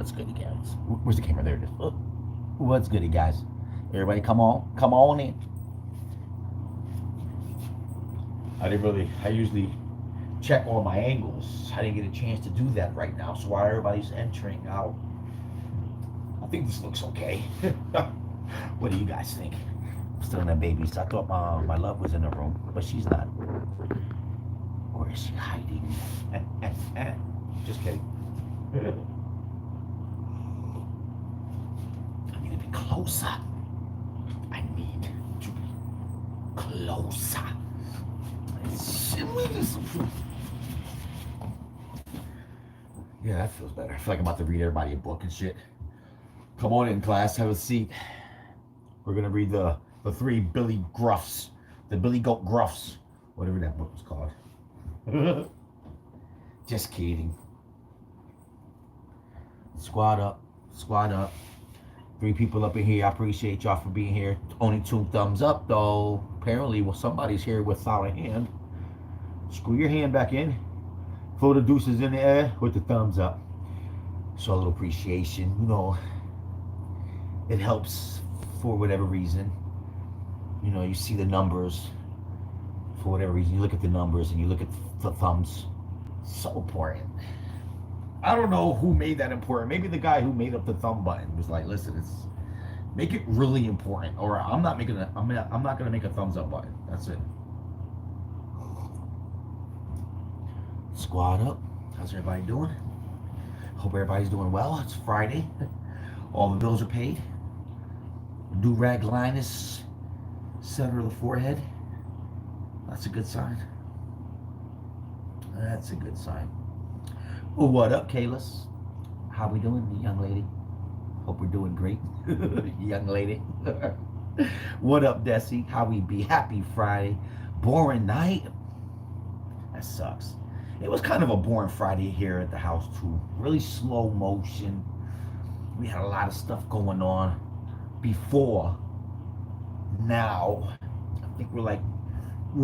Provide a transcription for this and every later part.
What's goody, guys? Where's the camera? There it is. Oh, what's goody, guys? Everybody, come on in. I usually check all my angles. I didn't get a chance to do that right now. So while everybody's entering out, I think this looks okay. What do you guys think? I'm still in that baby. So I thought my love was in the room, but she's not. Or is she hiding? Just kidding. I need to be closer. I need to be closer. Yeah, that feels better. I feel like I'm about to read everybody a book and shit. Come on in, class. Have a seat. We're gonna read the three Billy Gruffs, the Billy Goat Gruffs, whatever that book was called. Just kidding. Squad up, squad up. 3 people up in here. I appreciate y'all for being here. Only 2 thumbs up though. Apparently, well, somebody's here without a hand. Screw your hand back in. Throw the deuces in the air with the thumbs up. Show a little appreciation. You know, it helps for whatever reason. You know, you see the numbers. For whatever reason, you look at the numbers and you look at the thumbs. So important. I don't know who made that important. Maybe the guy who made up the thumb button was like, listen, it's make it really important, or I'm not gonna make a thumbs up button. That's it. Squad up. How's everybody doing? Hope everybody's doing well. It's Friday. All the bills are paid. Do-rag line is center of the forehead. That's a good sign. That's a good sign. Well, what up, Kalis? How we doing, young lady? Hope we're doing great. Young lady. What up, Desi? How we be? Happy Friday. Boring night? That sucks. It was kind of a boring Friday here at the house, too. Really slow motion. We had a lot of stuff going on before. Now, I think we're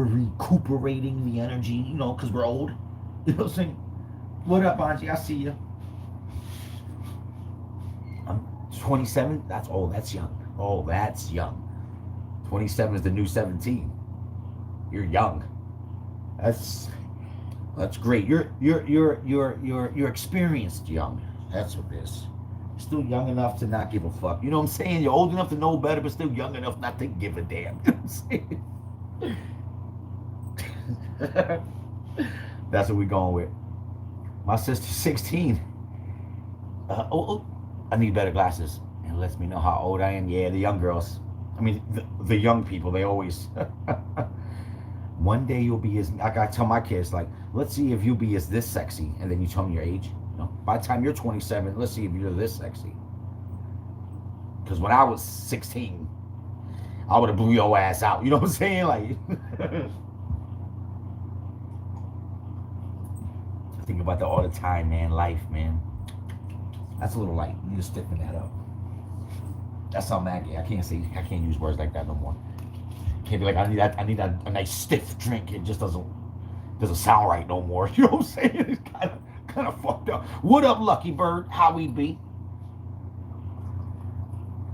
recuperating the energy, you know, because we're old. You know what I'm saying? What up, Angie? I see you. I'm 27. That's young. Oh, that's young. 27 is the new 17. You're young. That's great. You're experienced young. That's what it is. Still young enough to not give a fuck. You know what I'm saying? You're old enough to know better, but still young enough not to give a damn. You know what I'm saying? That's what we're going with. My sister's 16. I need better glasses. It lets me know how old I am. Yeah, the young girls. I mean, the young people, they always... One day you'll be as... Like I tell my kids, like, let's see if you'll be as this sexy. And then you tell me your age. You know? By the time you're 27, let's see if you're this sexy. Because when I was 16, I would have blew your ass out. You know what I'm saying? Like... I think about that all the time, man. Life, man. That's a little light. You need to stiffen that up. That's how Maggie. I can't use words like that no more. Can't be like, I need a nice stiff drink. It just doesn't sound right no more. You know what I'm saying? It's kind of fucked up. What up, Lucky Bird? How we be?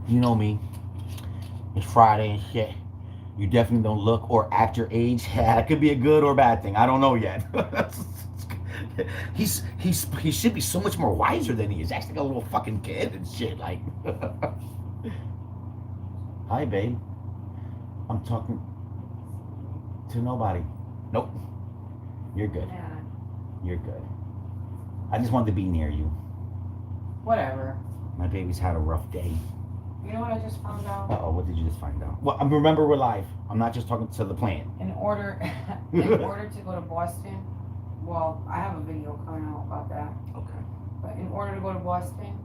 You know me. It's Friday and shit. You definitely don't look or act your age. It could be a good or bad thing. I don't know yet. He should be so much more wiser than he is. Acting like a little fucking kid and shit. Like, hi, babe. I'm talking to nobody. Nope. You're good. Yeah. You're good. I just wanted to be near you. Whatever. My baby's had a rough day. You know what I just found out? Uh-oh, what did you just find out? Well, remember, we're live. I'm not just talking to the plant. In order to go to Boston, well, I have a video coming out about that. Okay. But in order to go to Boston,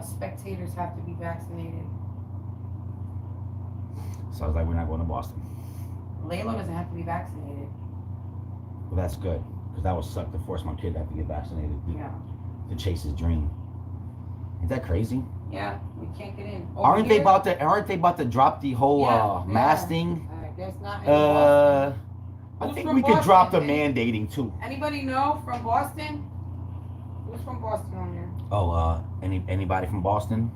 spectators have to be vaccinated. Sounds like we're not going to Boston. Layla doesn't have to be vaccinated. Well, that's good, because that would suck to force my kid to have to get vaccinated Yeah. to chase his dream. Isn't that crazy? Yeah, we can't get in. Aren't they about to drop the whole mask thing? There's not any Boston. I Who's think from we could drop the Boston? mandating too. Anybody know from Boston? Who's from Boston on there? Oh, anybody from Boston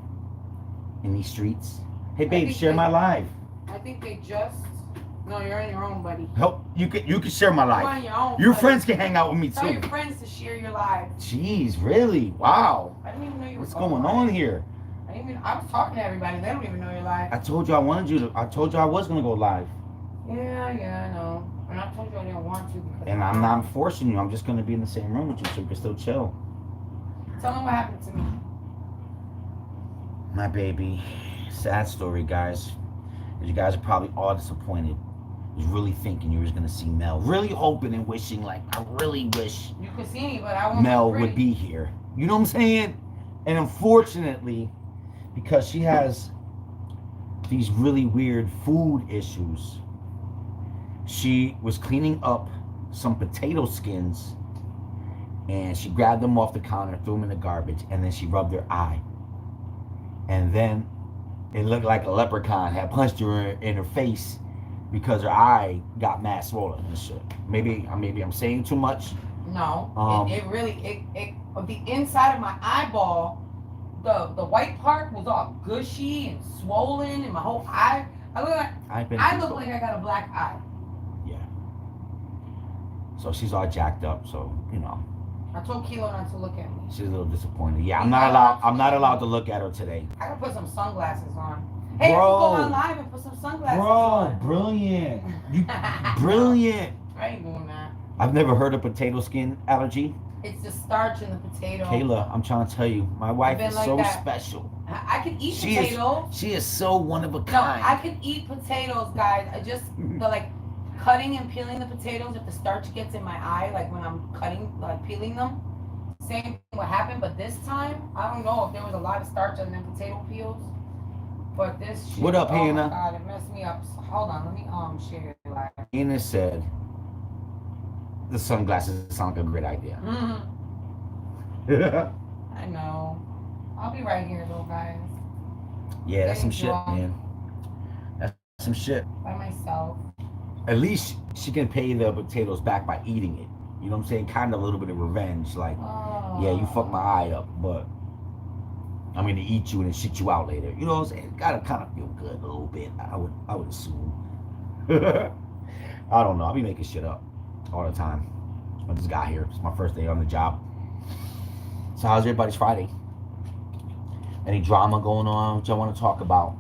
in these streets? Hey, I babe, think share they- my live. I think they just. No, you're on your own, buddy. Help, you can share my You're on live. your own. Your buddy. friends can hang out with me Tell your too. friends to share your live. Jeez, really? Wow. I didn't even know you were What's going on here? I was talking to everybody. They don't even know you're live. I told you I wanted you to. I told you I was gonna go live, Yeah, I know. And I told you I didn't want to because. and I'm not forcing you. I'm just gonna be in the same room with you so you can still chill. Tell them what happened to me. My baby, sad story, guys. You guys are probably all disappointed. I was really thinking you was gonna see Mel. Really hoping and wishing, like, I really wish You could see me, but I won't. Mel would be here. You know what I'm saying? And unfortunately, because she has these really weird food issues, she was cleaning up some potato skins and she grabbed them off the counter, threw them in the garbage, and then she rubbed her eye. And then it looked like a leprechaun had punched her in her face because her eye got mad swollen and shit. Maybe I'm saying too much. No, it the inside of my eyeball, the white part was all gushy and swollen, and my whole eye. I look like I got a black eye. Yeah. So she's all jacked up. So you know, I told Kilo not to look at me. she's a little disappointed. Yeah, I'm not allowed to look at her today. I gotta put some sunglasses on. Hey, Bro. go on live and put some sunglasses on. Brilliant. You brilliant. I ain't doing that. I've never heard of potato skin allergy. It's the starch in the potato. Kayla, I'm trying to tell you, my wife been is like so that. special. I can eat She potato. She is so one of a No, kind. I can eat potatoes, guys. I just the like cutting and peeling the potatoes. If the starch gets in my eye, like when I'm peeling them, same thing would happen. But this time, I don't know if there was a lot of starch on them potato peels. But this shit, What up, oh Hannah? my God, it messed me up. Hold on, let me share it live. Hannah said the sunglasses sound like a great idea. I know. I'll be right here though, guys. Yeah, that's some Thank shit, you. man. That's some shit. By myself. At least she can pay the potatoes back by eating it. You know what I'm saying? Kind of a little bit of revenge. Like, Oh. yeah, you fucked my eye up, but I'm gonna eat you and then shit you out later. You know what I'm saying? Gotta kind of feel good a little bit. I would assume. I don't know. I'll be making shit up all the time. I just got here. It's my first day on the job. So how's everybody's Friday? Any drama going on? What y'all want to talk about?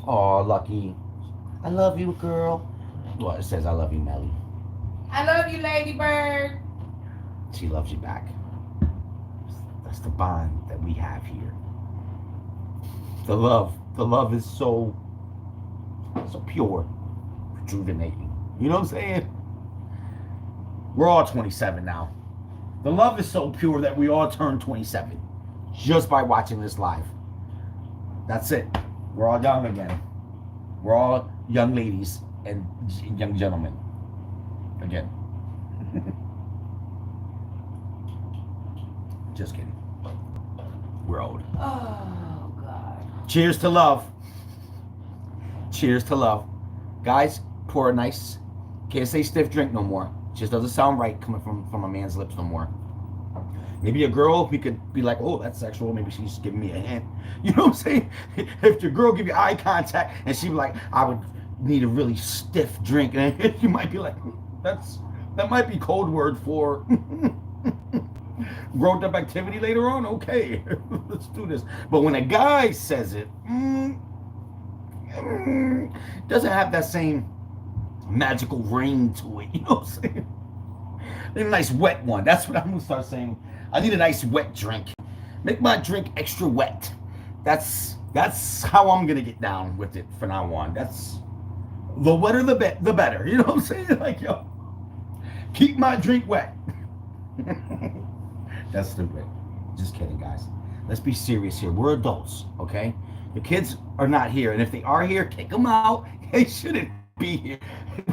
Oh, Lucky. I love you, girl. Well, it says I love you, Melly. I love you, Lady Bird. She loves you back. That's the bond that we have here. The love is so pure, rejuvenating. You know what I'm saying? We're all 27 now. The love is so pure that we all turn 27 just by watching this live. That's it. We're all young again. We're all young ladies and young gentlemen again. Just kidding. We're old. Oh, God. Cheers to love. Cheers to love. Guys, pour a nice, can't say stiff drink no more. Just doesn't sound right coming from a man's lips no more. Maybe a girl, we could be like, oh, that's sexual. Maybe she's giving me a hint. You know what I'm saying? If your girl give you eye contact and she be like, I would need a really stiff drink, and you might be like, that might be code word for growth up activity later on. Okay, let's do this. But when a guy says it, doesn't have that same magical ring to it. You know what I'm saying? I need a nice wet one. That's what I'm gonna start saying. I need a nice wet drink. Make my drink extra wet. That's how I'm gonna get down with it from now on. That's the wetter the better. You know what I'm saying? Like, yo, keep my drink wet. That's stupid. Just kidding, guys. Let's be serious here. We're adults, okay? The kids are not here, and if they are here, kick them out. They shouldn't be here.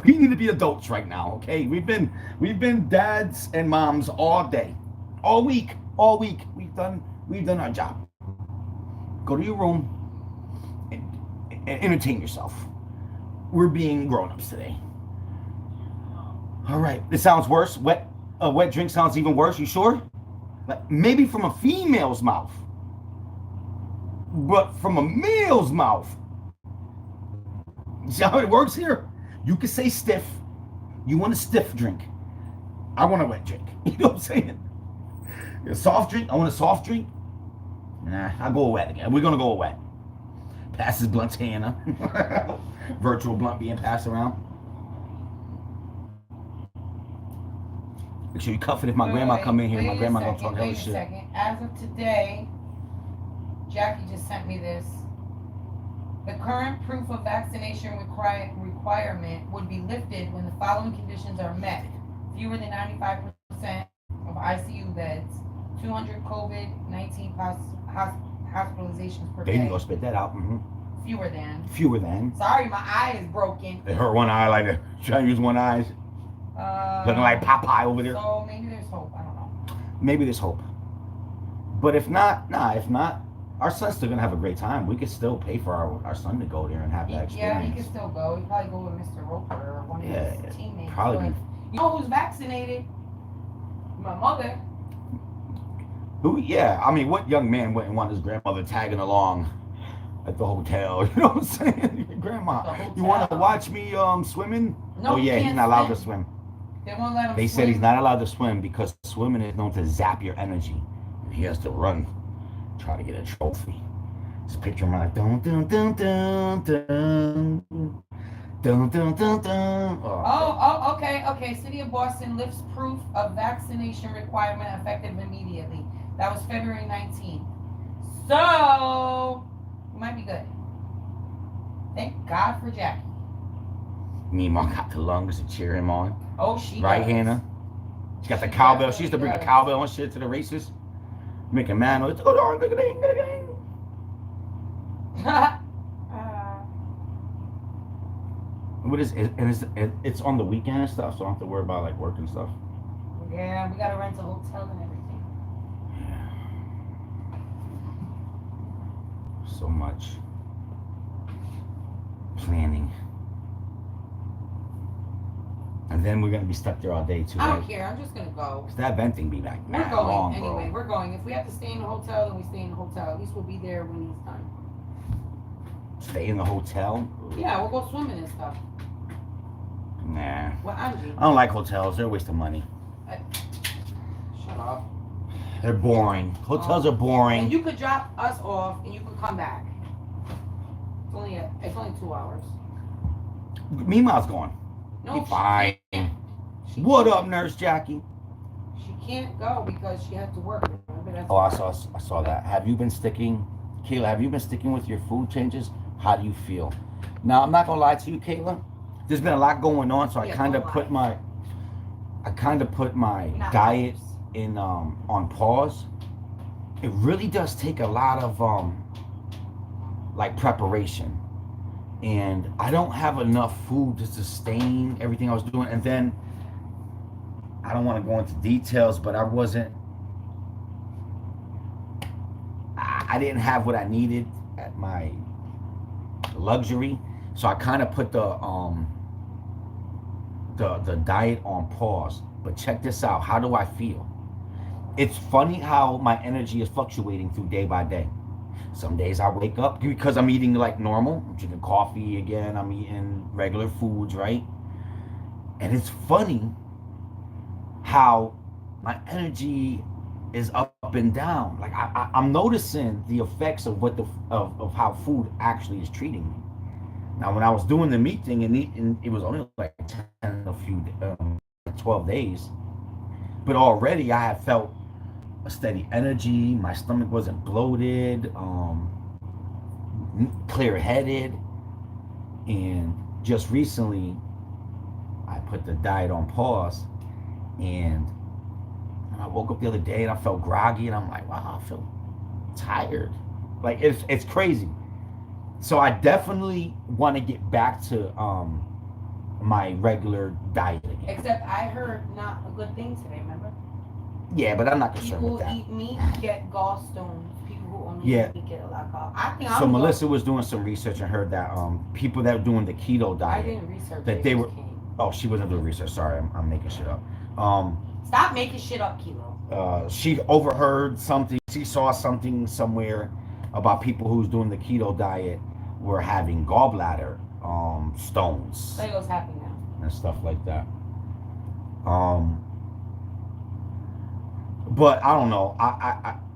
We need to be adults right now, okay? We've been dads and moms all day, all week. We've done our job. Go to your room and entertain yourself. We're being grown-ups today. All right. This sounds worse. A wet drink sounds even worse. You sure? Like maybe from a female's mouth, but from a male's mouth. See how it works here? You can say stiff. You want a stiff drink. I want a wet drink. You know what I'm saying? A soft drink. I want a soft drink. Nah, I'll go wet again. We're gonna go wet. Passes blunt to Hannah. Virtual blunt being passed around. Make sure you cuff it if my grandma come in here. My grandma gonna talk hella shit. Wait a second. As of today, Jackie just sent me this. The current proof of vaccination requirement would be lifted when the following conditions are met. Fewer than 95% of ICU beds, 200 COVID-19 hospitalizations per Baby, day. go spit that out. Fewer than. Fewer than. Sorry, my eye is broken. It hurt one eye like that. Trying to use one eye. Looking like Popeye over there. So maybe there's hope. I don't know. Maybe there's hope. But if not, if not, our son's still gonna have a great time. We could still pay for our son to go there and have that experience. Yeah, he could still go. He'd probably go with Mr. Roper or one of his teammates. Probably. But you know who's vaccinated? My mother. Who? Yeah. I mean, what young man wouldn't want his grandmother tagging along at the hotel? You know what I'm saying? Grandma, you want to watch me swimming? No, oh yeah, he's not allowed to swim. They won't let him They swim. said he's not allowed to swim because swimming is known to zap your energy. He has to run, try to get a trophy. Just picture him like dun dun dun dun dun dun dun dun dun. Okay. City of Boston lifts proof of vaccination requirement effective immediately. That was February 19th. So we might be good. Thank God for Jackie. Meemaw got the lungs to cheer him on. Oh, she right, does. Hannah? She got the cowbell. She used to bring a cowbell and shit to the races. Make a man. What is it? And it's on the weekend and stuff, so I don't have to worry about like work and stuff. Yeah, we gotta rent a hotel and everything. So much planning. And then we're gonna be stuck there all day too. I don't right? care. I'm just gonna go. Cause that venting be like We're mad going long, anyway. bro. We're going. If we have to stay in the hotel, then we stay in the hotel. At least we'll be there when he's done. Stay in the hotel? Yeah, we'll go swimming and stuff. Nah. Well, Angie. I don't like hotels. They're a waste of money. Shut up. They're boring. Hotels are boring. And you could drop us off and you could come back. It's only 2 hours. Meemaw's gone. No, Be fine. She What can't. up, Nurse Jackie? She can't go because she had to work. Remember? That's Oh, I saw that. Have you been sticking, Kayla? Have you been sticking with your food changes? How do you feel? Now, I'm not gonna lie to you, Kayla. There's been a lot going on, so I kind of put my diet in on pause. It really does take a lot of like preparation, and I don't have enough food to sustain everything I was doing. And then I don't want to go into details, but I didn't have what I needed at my luxury, so I kind of put the diet on pause. But check this out. How do I feel? It's funny how my energy is fluctuating through day by day. Some days I wake up because I'm eating like normal. I'm drinking coffee again. I'm eating regular foods, right? And it's funny how my energy is up and down. Like I'm noticing the effects of what of how food actually is treating me. Now, when I was doing the meat thing and it was only like 12 days, but already I had felt a steady energy. My stomach wasn't bloated, clear-headed, and just recently I put the diet on pause, and I woke up the other day and I felt groggy, and I'm like, wow, I feel tired. Like it's crazy. So I definitely want to get back to my regular diet again. Except I heard not a good thing today, remember? Yeah, but I'm not concerned People with that. who eat meat get gallstones. People who only Yeah. eat meat get a lot of gall. I think So Melissa was doing some research and heard that people that were doing the keto I diet, didn't research that it, they it were. just came. Oh, she wasn't doing research. Sorry, I'm making shit up. Stop making shit up, Kilo. she overheard something. She saw something somewhere about people who's doing the keto diet were having gallbladder stones Lego's happy now. and stuff like that. Um, but I don't know.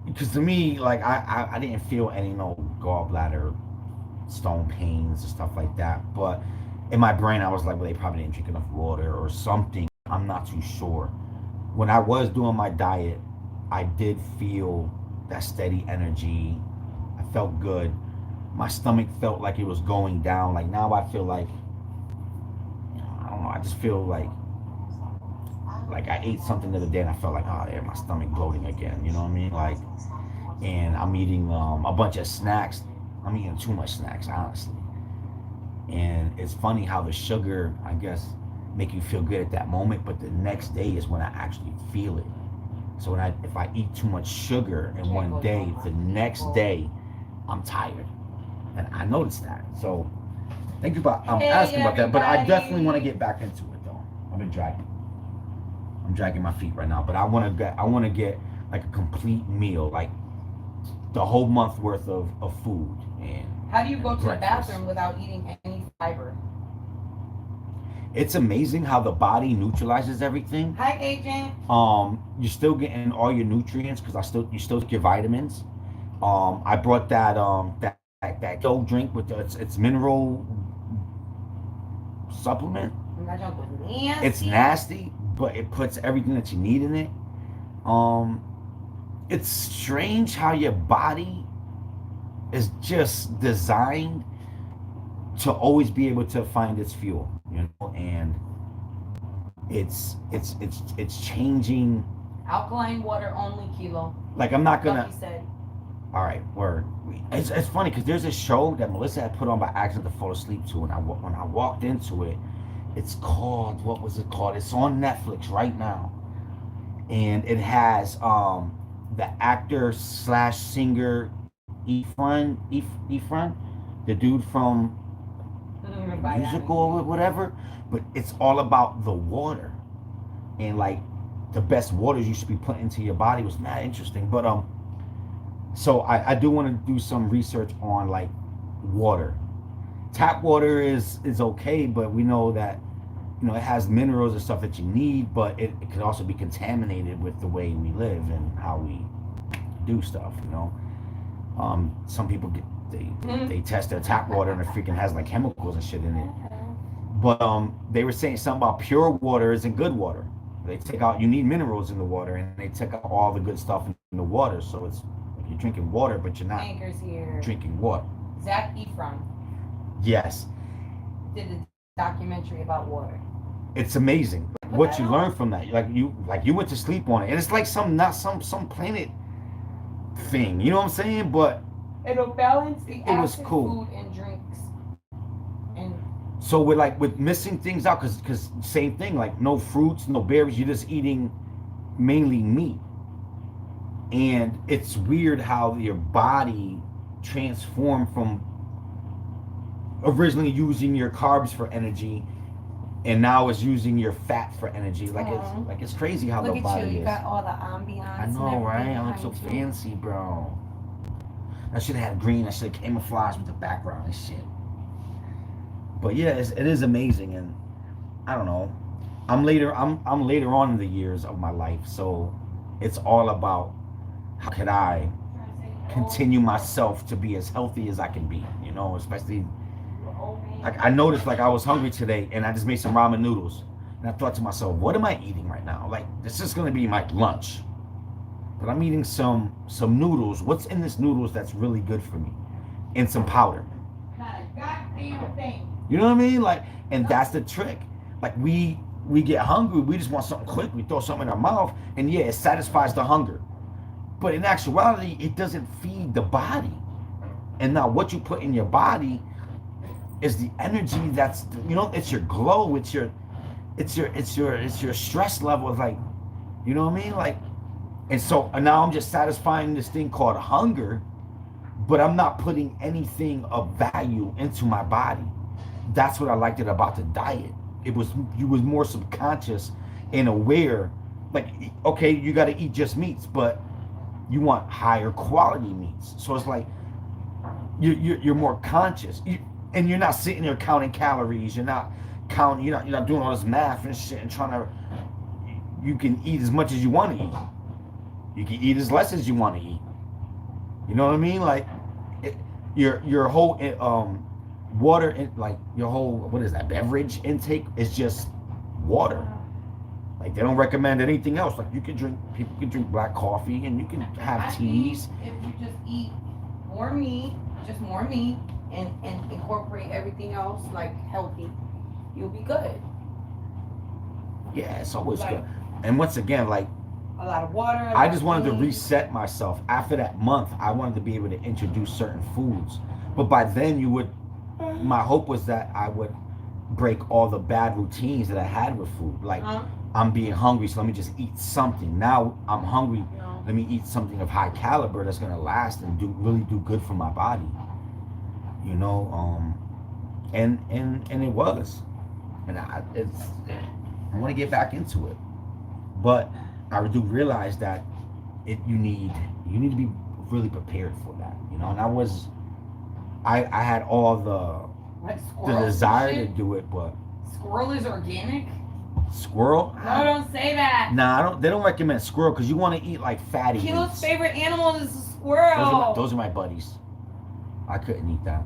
Because to me, like I didn't feel any no gallbladder stone pains and stuff like that. But in my brain, I was like, well, they probably didn't drink enough water or something. I'm not too sure. When I was doing my diet, I did feel that steady energy. I felt good. My stomach felt like it was going down. Like now, I feel like, I don't know. I just feel like I ate something the other day and I felt like, oh, yeah, my stomach bloating again. You know what I mean? Like, and I'm eating a bunch of snacks. I'm eating too much snacks, honestly. And it's funny how the sugar, I guess, make you feel good at that moment, but the next day is when I actually feel it. So if I eat too much sugar in one day, the next day I'm tired, and I noticed that. So thank you for asking about that. But I definitely want to get back into it though. I'm dragging my feet right now, but I want to get like a complete meal, like the whole month worth of food. And how do you go to breakfast. the bathroom without eating any fiber? It's amazing how the body neutralizes everything. Hi, agent. You're still getting all your nutrients because you still get your vitamins. I brought that that dough drink with it's mineral supplement. It's nasty, but it puts everything that you need in it. It's strange how your body is just designed to always be able to find its fuel, you know, and it's changing. Alkaline water only, Kilo. Like I'm not gonna. Like you said. All right, word. It's funny because there's a show that Melissa had put on by accident to fall asleep to, and when I walked into it, it's called, what was it called? It's on Netflix right now, and it has the actor slash singer Efren, the dude from musical or whatever, but it's all about the water and like the best waters you should be putting into your body. Was mad interesting. But so I do want to do some research on like water. Tap water is okay, but we know that, you know, it has minerals and stuff that you need, but it could also be contaminated with the way we live and how we do stuff, you know. Some people they test their tap water and it freaking has like chemicals and shit in it. But they were saying something about pure water isn't good water. They take out, you need minerals in the water, and they take out all the good stuff in the water. So it's you're drinking water, but you're not drinking water. Zac Efron. Yes. Did a documentary about water. It's amazing what you learn from that. Like you went to sleep on it, and it's like some planet thing. You know what I'm saying? But it'll balance the acid cool. Food and drinks. And so with missing things out, because same thing, like no fruits, no berries, you're just eating mainly meat. And it's weird how your body transformed from originally using your carbs for energy, and now it's using your fat for energy. Like it's crazy how the body is. You got all the ambiance. I know, right? I look so fancy, bro. I should have had green. I should have camouflaged with the background and shit. But yeah, it is amazing, and I don't know. I'm later on in the years of my life, so it's all about how could I continue myself to be as healthy as I can be, you know, especially like I noticed like I was hungry today and I just made some ramen noodles, and I thought to myself, what am I eating right now? Like this is gonna be my lunch, but I'm eating some noodles. What's in this noodles that's really good for me? And some powder. Not a goddamn thing. You know what I mean? Like, and that's the trick. Like we get hungry, we just want something quick. We throw something in our mouth, and yeah, it satisfies the hunger. But in actuality, it doesn't feed the body. And now what you put in your body is the energy that's, you know, it's your glow, it's your stress level. It's like, you know what I mean? Like, and so now I'm just satisfying this thing called hunger, but I'm not putting anything of value into my body. That's what I liked about the diet. You was more subconscious and aware like, okay, you got to eat just meats, but you want higher quality meats. So it's like you're more conscious, and you're not sitting there counting calories. You're not counting. You're not doing all this math and shit and trying to. You can eat as much as you want to eat. You can eat as less as you want to eat. You know what I mean? Like your whole water, like your whole, what is that, beverage intake is just water. Like they don't recommend anything else. Like people can drink black coffee and you can have teas. If you just eat more meat, and incorporate everything else like healthy, you'll be good. Yeah, it's always good. And once again, like a lot of water. I just wanted to reset myself. After that month, I wanted to be able to introduce certain foods. But by then my hope was that I would break all the bad routines that I had with food. Like I'm being hungry, so let me just eat something. Now I'm hungry, let me eat something of high caliber that's gonna last and really do good for my body. You know, and it was. And I want to get back into it. But I do realize that you need to be really prepared for that, you know. And I had all the desire to do it, but squirrel is organic. Squirrel? No, don't say that. Nah, they don't recommend squirrel because you want to eat like fatty. Kilo's meats. favorite animal is a squirrel. Those are my buddies. I couldn't eat that.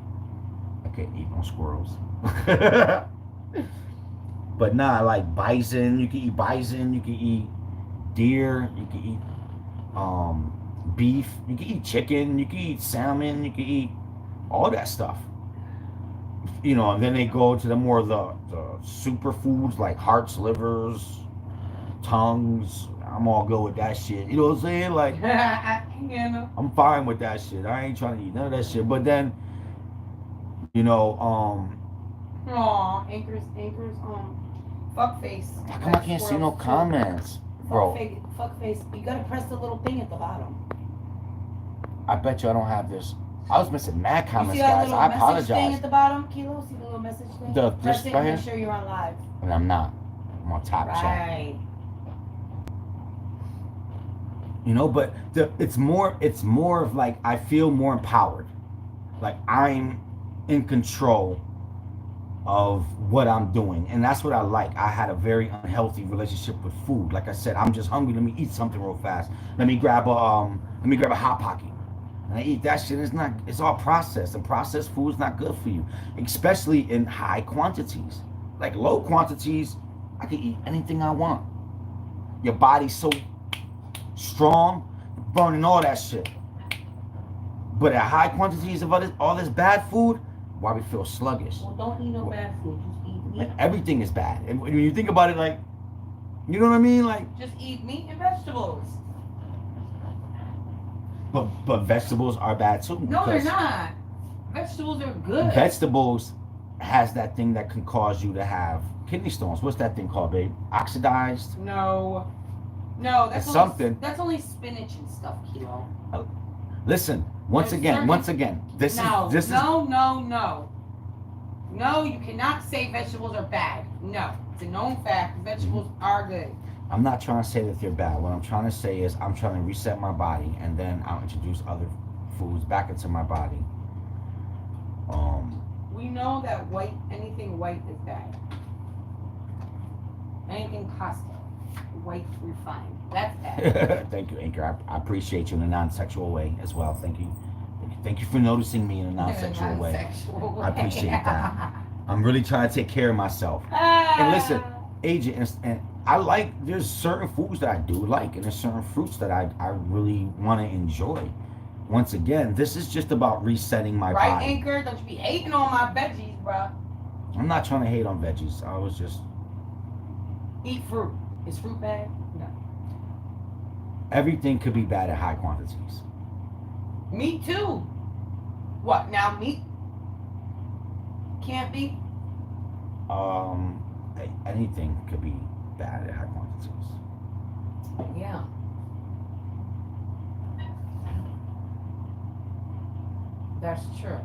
I couldn't eat no squirrels. But nah, like bison. You can eat bison. You can eat deer. You can eat beef. You can eat chicken. You can eat salmon. You can eat all that stuff. You know, and then they go to the more of the superfoods like hearts, livers, tongues. I'm all good with that shit. You know what I'm saying? Like, I'm fine with that shit. I ain't trying to eat none of that shit. But then, you know, Anchors, fuck face. How come I can't see no comments, bro? Fuck face. You gotta press the little thing at the bottom. I bet you I don't have this. I was missing mad comments, you see that guys. little I message apologize. thing at the bottom, Kilo? See the little message thing? Press it right and here? make sure you're on live. And I'm not. I'm on top chat. Right. You know, but it's more of like I feel more empowered. Like I'm in control of what I'm doing. And that's what I like. I had a very unhealthy relationship with food. Like I said, I'm just hungry. Let me eat something real fast. Let me grab a Hot Pocket. And I eat that shit. It's all processed. And processed food is not good for you. Especially in high quantities. Like low quantities, I can eat anything I want. Your body's so strong, burning all that shit. But at high quantities of all this bad food, why we feel sluggish? Well, don't eat no bad food. Just eat meat. Everything is bad. And when you think about it, like, you know what I mean? Like, just eat meat and vegetables. But vegetables are bad too. No, they're not. Vegetables are good. Vegetables has that thing that can cause you to have kidney stones. What's that thing called, babe? Oxidized? No, that's something. That's only spinach and stuff, Kilo. Listen, once again, this is. No, you cannot say vegetables are bad. No, it's a known fact. Vegetables are good. I'm not trying to say that they're bad. What I'm trying to say is I'm trying to reset my body, and then I'll introduce other foods back into my body. We know that anything white is bad. Anything pasta, white refined, that's bad. Thank you, Anchor. I appreciate you in a non-sexual way as well. Thank you. Thank you for noticing me in a non-sexual way. I appreciate that. I'm really trying to take care of myself. And listen, Agent, and there's certain foods that I do like, and there's certain fruits that I really want to enjoy. Once again, this is just about resetting my body. Right, Anchor? Don't you be hating on my veggies, bro. I'm not trying to hate on veggies. I was just... Eat fruit. Is fruit bad? No. Everything could be bad at high quantities. Meat too. What, now meat can't be? Anything could be bad at high quantities. Yeah. That's true.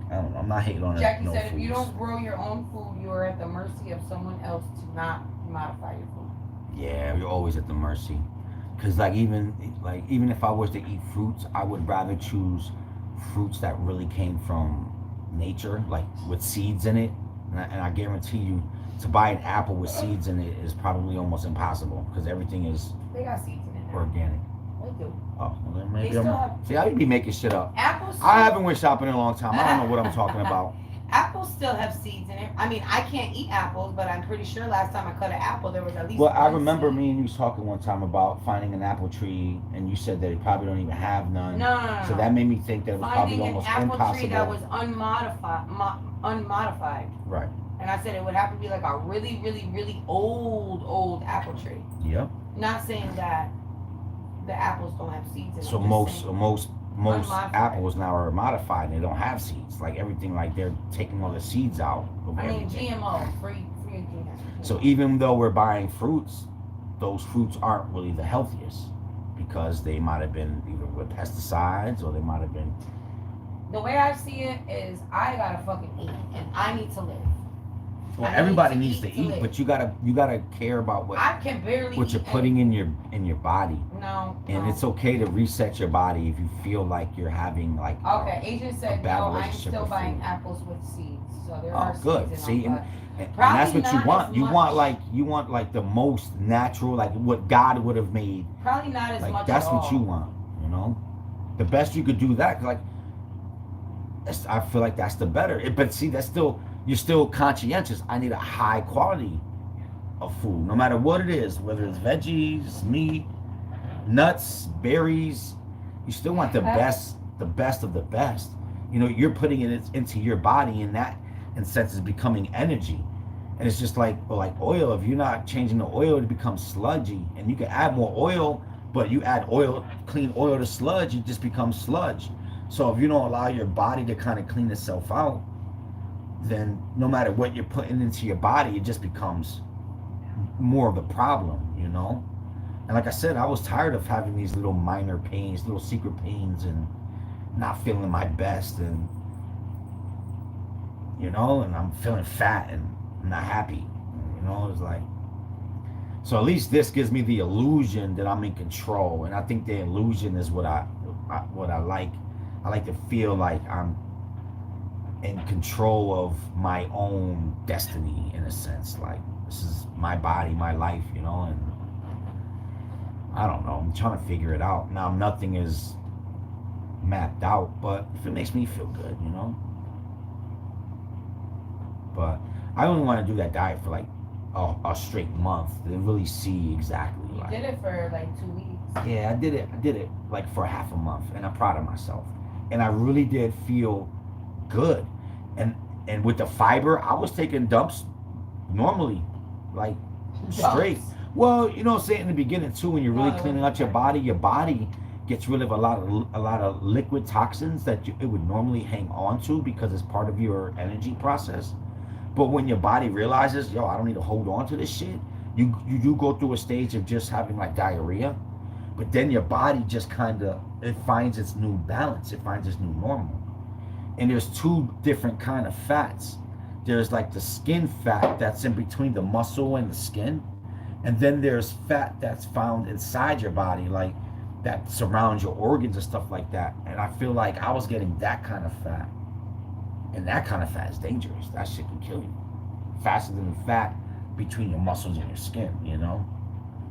I don't know. I'm not hating on Jackie no said foods. if you don't grow your own food, you are at the mercy of someone else to not modify your food. Yeah, you're always at the mercy. Cause even if I was to eat fruits, I would rather choose fruits that really came from nature, like with seeds in it. And I guarantee you, to buy an apple with seeds in it is probably almost impossible because everything is They got seeds in it now. organic. They do. Oh, well then They maybe still I'm. have See, I be making shit up. apples. I haven't went shopping in a long time. I don't know what I'm talking about. Apples still have seeds in it. I mean, I can't eat apples, but I'm pretty sure last time I cut an apple, there was at least. Well, I one remember seed. me and you talking one time about finding an apple tree, and you said that it probably don't even have none. No. So that made me think that it was Finding probably an almost apple impossible. tree that was unmodified. Right. And I said it would have to be like a really, really, really old apple tree. Yep. Not saying that the apples don't have seeds in them. So just most saying unmodified. apples now are modified and they don't have seeds. Like everything, like they're taking all the seeds out of I mean, everything. GMO, free GMO. So even though we're buying fruits, those fruits aren't really the healthiest because they might have been either with pesticides or they might have been. The way I see it is, I gotta fucking eat, and I need to live. Well, I need everybody to needs to eat to eat, live. but you gotta care about what I can barely. you're eat putting in your body. No. And it's okay to reset your body if you feel like you're having like. Okay, Agent said bad no. I'm relationship still with buying food. apples with seeds, so there Oh, are good. seeds See, in them. and Probably that's what you not want. as You much. want like the most natural, like what God would have made. Probably not as Like much. that's at what all. you want. You know, the best you could do that. Like, I feel like that's the better. But see, that's still you're still conscientious. I need a high quality of food, no matter what it is, whether it's veggies, meat, nuts, berries. You still want the best of the best. You know, you're putting it into your body, and that, in a sense, is becoming energy. And it's just like oil. If you're not changing the oil, it becomes sludgy, and you can add more oil, but you add clean oil to sludge, it just becomes sludge. So if you don't allow your body to kind of clean itself out, then no matter what you're putting into your body, it just becomes more of the problem, you know? And like I said, I was tired of having these little minor pains, little secret pains, and not feeling my best, and you know, and I'm feeling fat and not happy. You know, it's like, so at least this gives me the illusion that I'm in control, and I think the illusion is what I like. I like to feel like I'm in control of my own destiny, in a sense. Like, this is my body, my life, you know, and I don't know. I'm trying to figure it out. Now, nothing is mapped out, but if it makes me feel good, you know. But I only want to do that diet for like a straight month to really see exactly. You like, did it for like 2 weeks. Yeah, I did it like for half a month, and I'm proud of myself. And I really did feel good. And with the fiber, I was taking dumps normally, like straight. Well, you know what I'm saying, in the beginning too, when you're really cleaning out your body gets rid of a lot of liquid toxins that it would normally hang on to because it's part of your energy process. But when your body realizes, yo, I don't need to hold on to this shit, you do go through a stage of just having like diarrhea, but then your body just it finds its new balance, it finds its new normal. And there's two different kind of fats. There's like the skin fat that's in between the muscle and the skin, and then there's fat that's found inside your body, like that surrounds your organs and stuff like that. And I feel like I was getting that kind of fat, and that kind of fat is dangerous. That shit can kill you faster than the fat between your muscles and your skin, you know.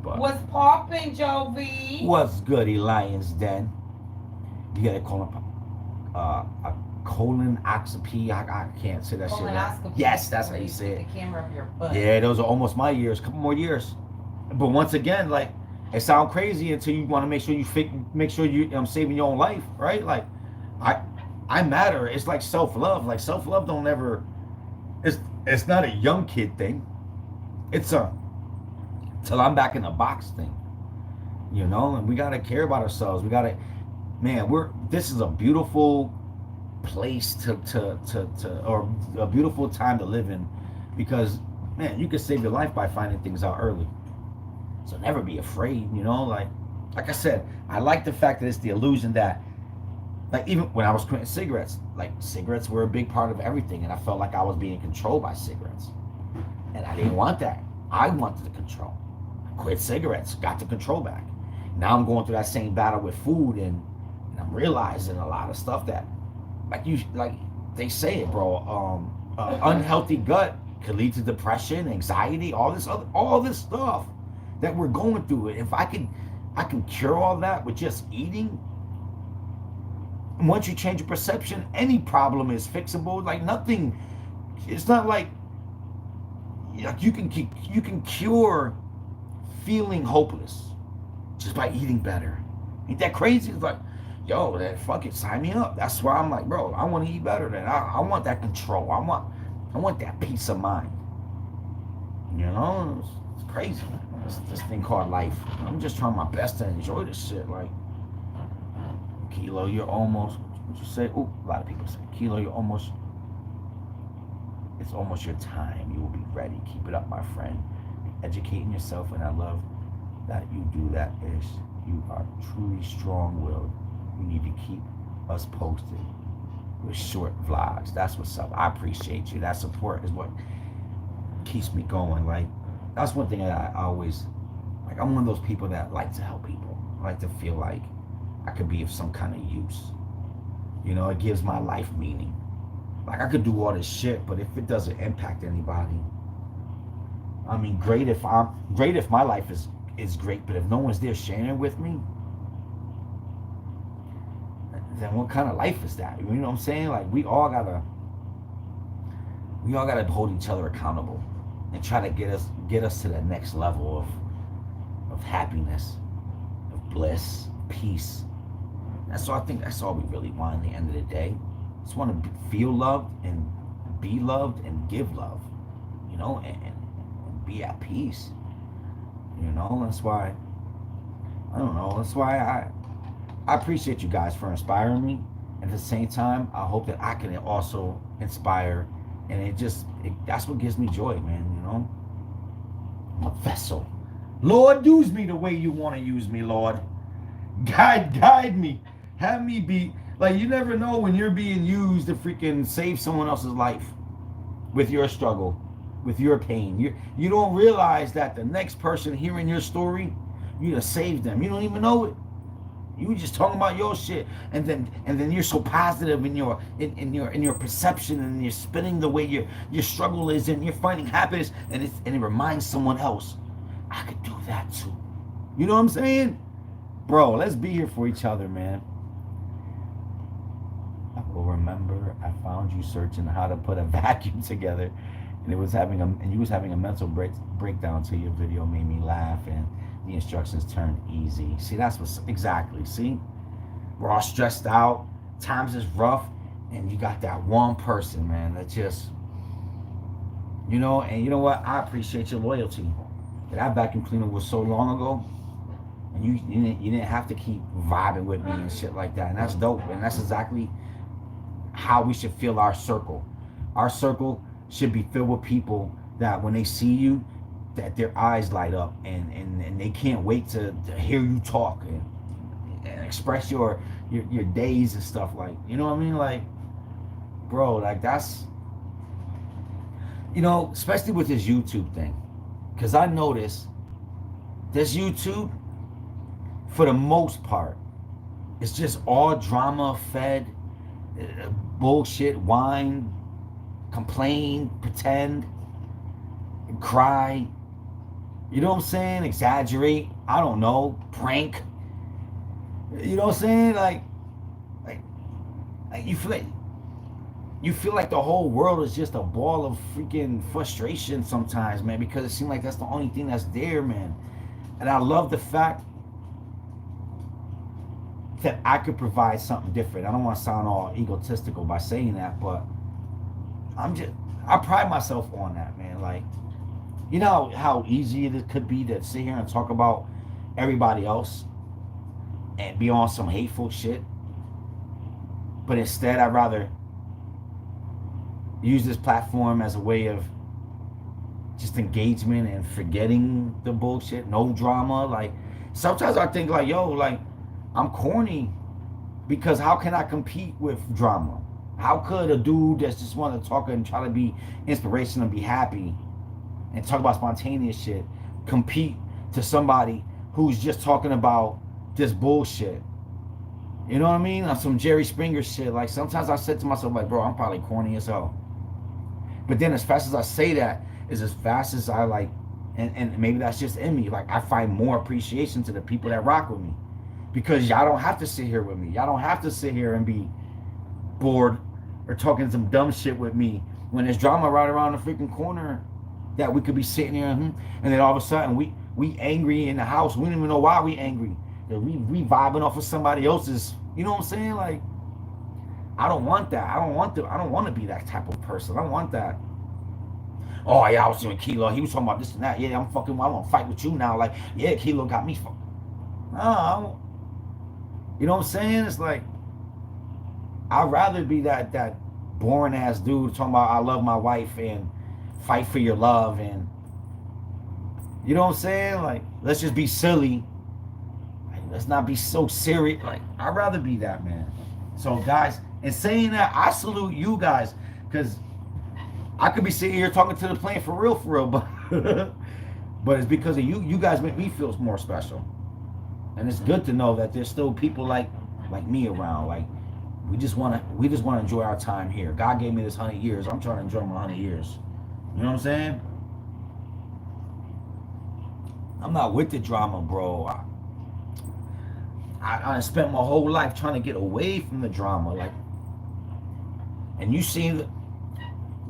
But What's poppin', Jovi? what's good, Lions Den? You gotta call him a colonoscopy. I can't say that shit. Right. Colonoscopy. Yes, that's how Where you say put it. The camera up your butt. Yeah, those are almost my years. Couple more years. But once again, like, it sounds crazy until you want to make sure you saving your own life, right? Like, I matter. It's like self-love. Like, self-love don't ever. It's not a young kid thing. It's a till I'm back in the box thing, you know. And we gotta care about ourselves. We gotta, man. This is a beautiful place or a beautiful time to live in, because man, you can save your life by finding things out early. So never be afraid, you know. Like I said, I like the fact that it's the illusion that, like, even when I was quitting cigarettes, like, cigarettes were a big part of everything, and I felt like I was being controlled by cigarettes, and I didn't want that. I wanted the control. Quit cigarettes, got the control back. Now I'm going through that same battle with food, and I'm realizing a lot of stuff that, like they say it, bro. Unhealthy gut could lead to depression, anxiety, all this stuff that we're going through. If I can cure all that with just eating. Once you change your perception, any problem is fixable. Like nothing. It's not like you can cure feeling hopeless just by eating better. Ain't that crazy? It's like, yo, that fuck it, sign me up. That's why I'm like, bro, I want to eat better. Than I want that control. I want that peace of mind. You know, it's crazy. This thing called life. I'm just trying my best to enjoy this shit. Like, Kilo, you're almost. What you say? Ooh, a lot of people say, Kilo, you're almost. It's almost your time. You will be ready. Keep it up, my friend. Educating yourself, and I love that you do that. Is you are truly strong-willed. You need to keep us posted with short vlogs. That's what's up. I appreciate you. That support is what keeps me going. Like, that's one thing that I always like. I'm one of those people that like to help people. I like to feel like I could be of some kind of use. You know, it gives my life meaning. Like, I could do all this shit, but if it doesn't impact anybody, I mean, great if my life is great, but if no one's there sharing with me, then what kind of life is that? You know what I'm saying? Like, we all gotta hold each other accountable and try to get us to the next level of happiness, of bliss, peace. That's all. I think that's all we really want in the end of the day. Just want to feel loved and be loved and give love, you know, and be at peace. You know, that's why, I don't know, that's why I appreciate you guys for inspiring me. And at the same time, I hope that I can also inspire. And that's what gives me joy, man, you know. I'm a vessel. Lord, use me the way you want to use me, Lord. Guide me. Have me be, like, you never know when you're being used to freaking save someone else's life with your struggle, with your pain. You don't realize that the next person hearing your story, you done saved them. You don't even know it. You were just talking about your shit, and then you're so positive in your perception, and you're spinning the way your struggle is, and you're finding happiness, and it reminds someone else, I could do that too. You know what I'm saying? Bro, let's be here for each other, man. I will remember I found you searching how to put a vacuum together, and you was having a mental breakdown till your video made me laugh, and the instructions turned easy. See, that's what's exactly. See, we're all stressed out. Times is rough, and you got that one person, man, that just, you know. And you know what? I appreciate your loyalty. That vacuum cleaner was so long ago, and you didn't have to keep vibing with me and shit like that. And that's dope. And that's exactly how we should feel our circle. Our circle should be filled with people that when they see you, that their eyes light up, and they can't wait to hear you talk and express your days and stuff, like, you know what I mean? Like, bro, like, that's, you know, especially with this YouTube thing, because I notice this YouTube, for the most part, it's just all drama fed, bullshit, whine, complain, pretend, cry. You know what I'm saying? Exaggerate. I don't know. Prank. You know what I'm saying? Like you feel like the whole world is just a ball of freaking frustration sometimes, man, because it seems like that's the only thing that's there, man. And I love the fact that I could provide something different. I don't want to sound all egotistical by saying that, but I pride myself on that, man. Like, you know how easy it could be to sit here and talk about everybody else and be on some hateful shit. But instead, I'd rather use this platform as a way of just engagement and forgetting the bullshit, no drama. Like, sometimes I think, like, yo, like, I'm corny, because how can I compete with drama? How could a dude that's just want to talk and try to be inspirational and be happy and talk about spontaneous shit compete to somebody who's just talking about this bullshit. You know what I mean? On some Jerry Springer shit. Like, sometimes I said to myself, like, bro, I'm probably corny as hell. But then as fast as I say that, is as fast as I like, and maybe that's just in me, like, I find more appreciation to the people that rock with me. Because y'all don't have to sit here with me. Y'all don't have to sit here and be bored or talking some dumb shit with me when there's drama right around the freaking corner that we could be sitting here, and then all of a sudden we angry in the house. We don't even know why we angry. We vibing off of somebody else's. You know what I'm saying? Like, I don't want that. I don't want to be that type of person. I don't want that. Oh yeah, I was seeing Kilo. He was talking about this and that. Yeah, I want to fight with you now. Like, yeah, Kilo got me fucked. No, you know what I'm saying? It's like, I'd rather be that boring ass dude talking about I love my wife and fight for your love, and you know what I'm saying? Like, let's just be silly. Like, let's not be so serious. Like, I'd rather be that, man. So guys, in saying that, I salute you guys, because I could be sitting here talking to the plane for real, but but it's because of you. You guys make me feel more special, and it's good to know that there's still people like me around. Like, we just want to enjoy our time here. God gave me this 100 years. I'm trying to enjoy my 100 years. You know what I'm saying? I'm not with the drama, bro. I spent my whole life trying to get away from the drama, like, and you see,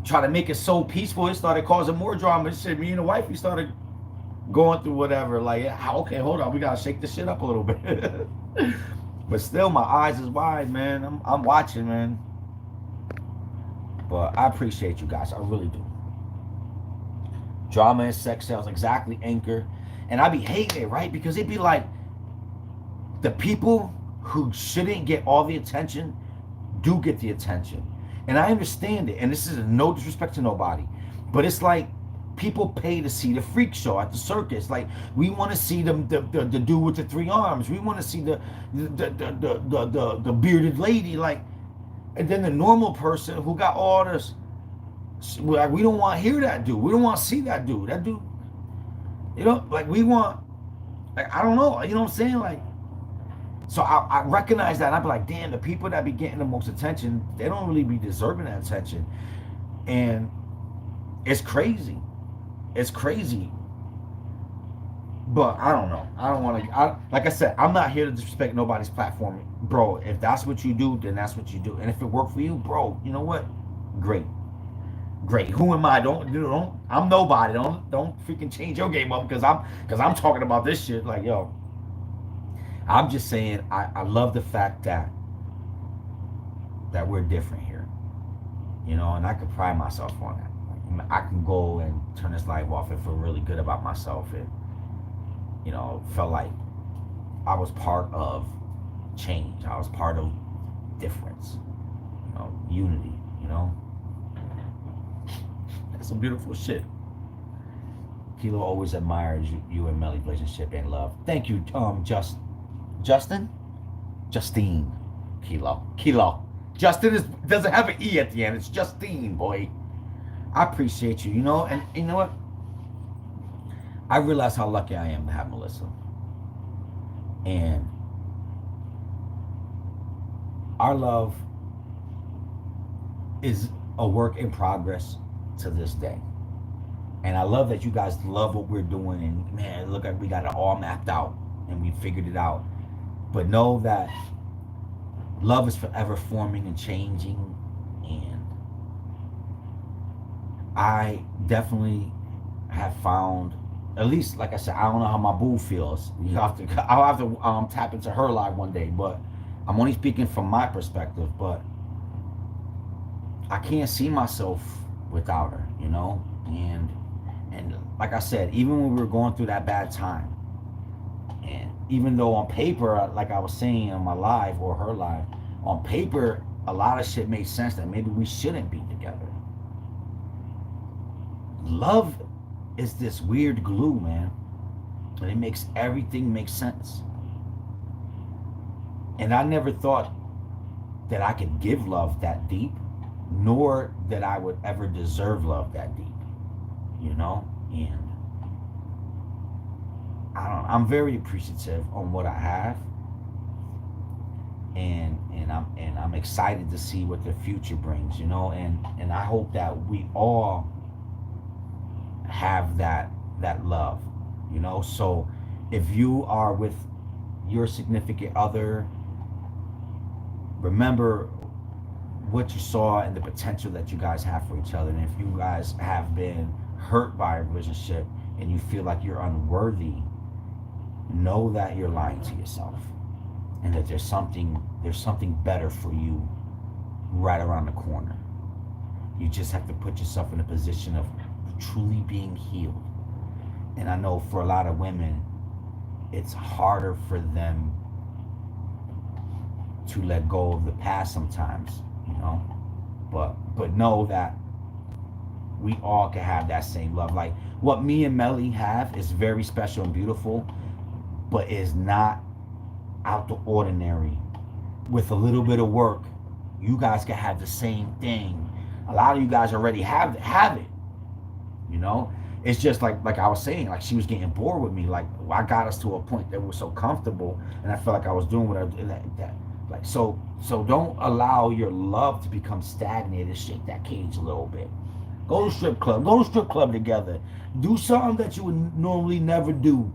try to make it so peaceful, it started causing more drama. It shit, me and the wife, we started going through whatever. Like, okay, hold on, we gotta shake this shit up a little bit. But still, my eyes is wide, man. I'm watching, man. But I appreciate you guys, I really do. Drama and sex sells, exactly, Anchor. And I be hating it, right? Because it be like, the people who shouldn't get all the attention do get the attention. And I understand it. And this is no disrespect to nobody. But it's like, people pay to see the freak show at the circus. Like, we want to see the dude with the 3 arms. We want to see the bearded lady. Like, and then the normal person who got all this, like, we don't want to hear that dude. We don't want to see that dude. That dude, you know, like, we want, like, I don't know, you know what I'm saying? Like, so I recognize that, and I be like, damn, the people that be getting the most attention, they don't really be deserving that attention. And it's crazy. It's crazy. But I don't know. I don't want to, like I said, I'm not here to disrespect nobody's platform. Bro, if that's what you do, then that's what you do. And if it worked for you, bro, you know what? Great. Who am I? Don't I'm nobody. Don't freaking change your game up because I'm talking about this shit. Like, yo, I'm just saying, I love the fact that we're different here, you know, and I could pride myself on that. Like, I can go and turn this life off and feel really good about myself, and, you know, felt like I was part of change. I was part of difference, you know, unity, you know. That's some beautiful shit. Kilo always admires you and Melly's relationship and love. Thank you, Justine. Kilo. Justin doesn't have an E at the end. It's Justine, boy. I appreciate you, you know, and you know what? I realize how lucky I am to have Melissa. And our love is a work in progress to this day. And I love that you guys love what we're doing, and man, look, like we got it all mapped out and we figured it out. But know that love is forever forming and changing, and I definitely have found, at least, like I said, I don't know how my boo feels. I'll have to tap into her live one day, but I'm only speaking from my perspective. But I can't see myself without her, you know. And like I said, even when we were going through that bad time, and even though on paper, like I was saying on my live or her live, on paper, a lot of shit made sense that maybe we shouldn't be together. Love is this weird glue, man. And it makes everything make sense. And I never thought that I could give love that deep, nor that I would ever deserve love that deep, you know? And I don't know, I'm very appreciative on what I have, and I'm excited to see what the future brings, you know, and I hope that we all have that love, you know. So if you are with your significant other, remember what you saw and the potential that you guys have for each other. And if you guys have been hurt by a relationship and you feel like you're unworthy, know that you're lying to yourself, and that there's something better for you right around the corner. You just have to put yourself in a position of truly being healed. And I know for a lot of women, it's harder for them to let go of the past sometimes, you know. But know that we all can have that same love. Like what me and Melly have is very special and beautiful, but is not out the ordinary. With a little bit of work, you guys can have the same thing. A lot of you guys already have it, you know. It's just like I was saying, like she was getting bored with me. Like I got us to a point that we were so comfortable, and I felt like I was doing what I that like so don't allow your love to become stagnated. Shake that cage a little bit. Go to strip club. Go to strip club together. Do something that you would normally never do,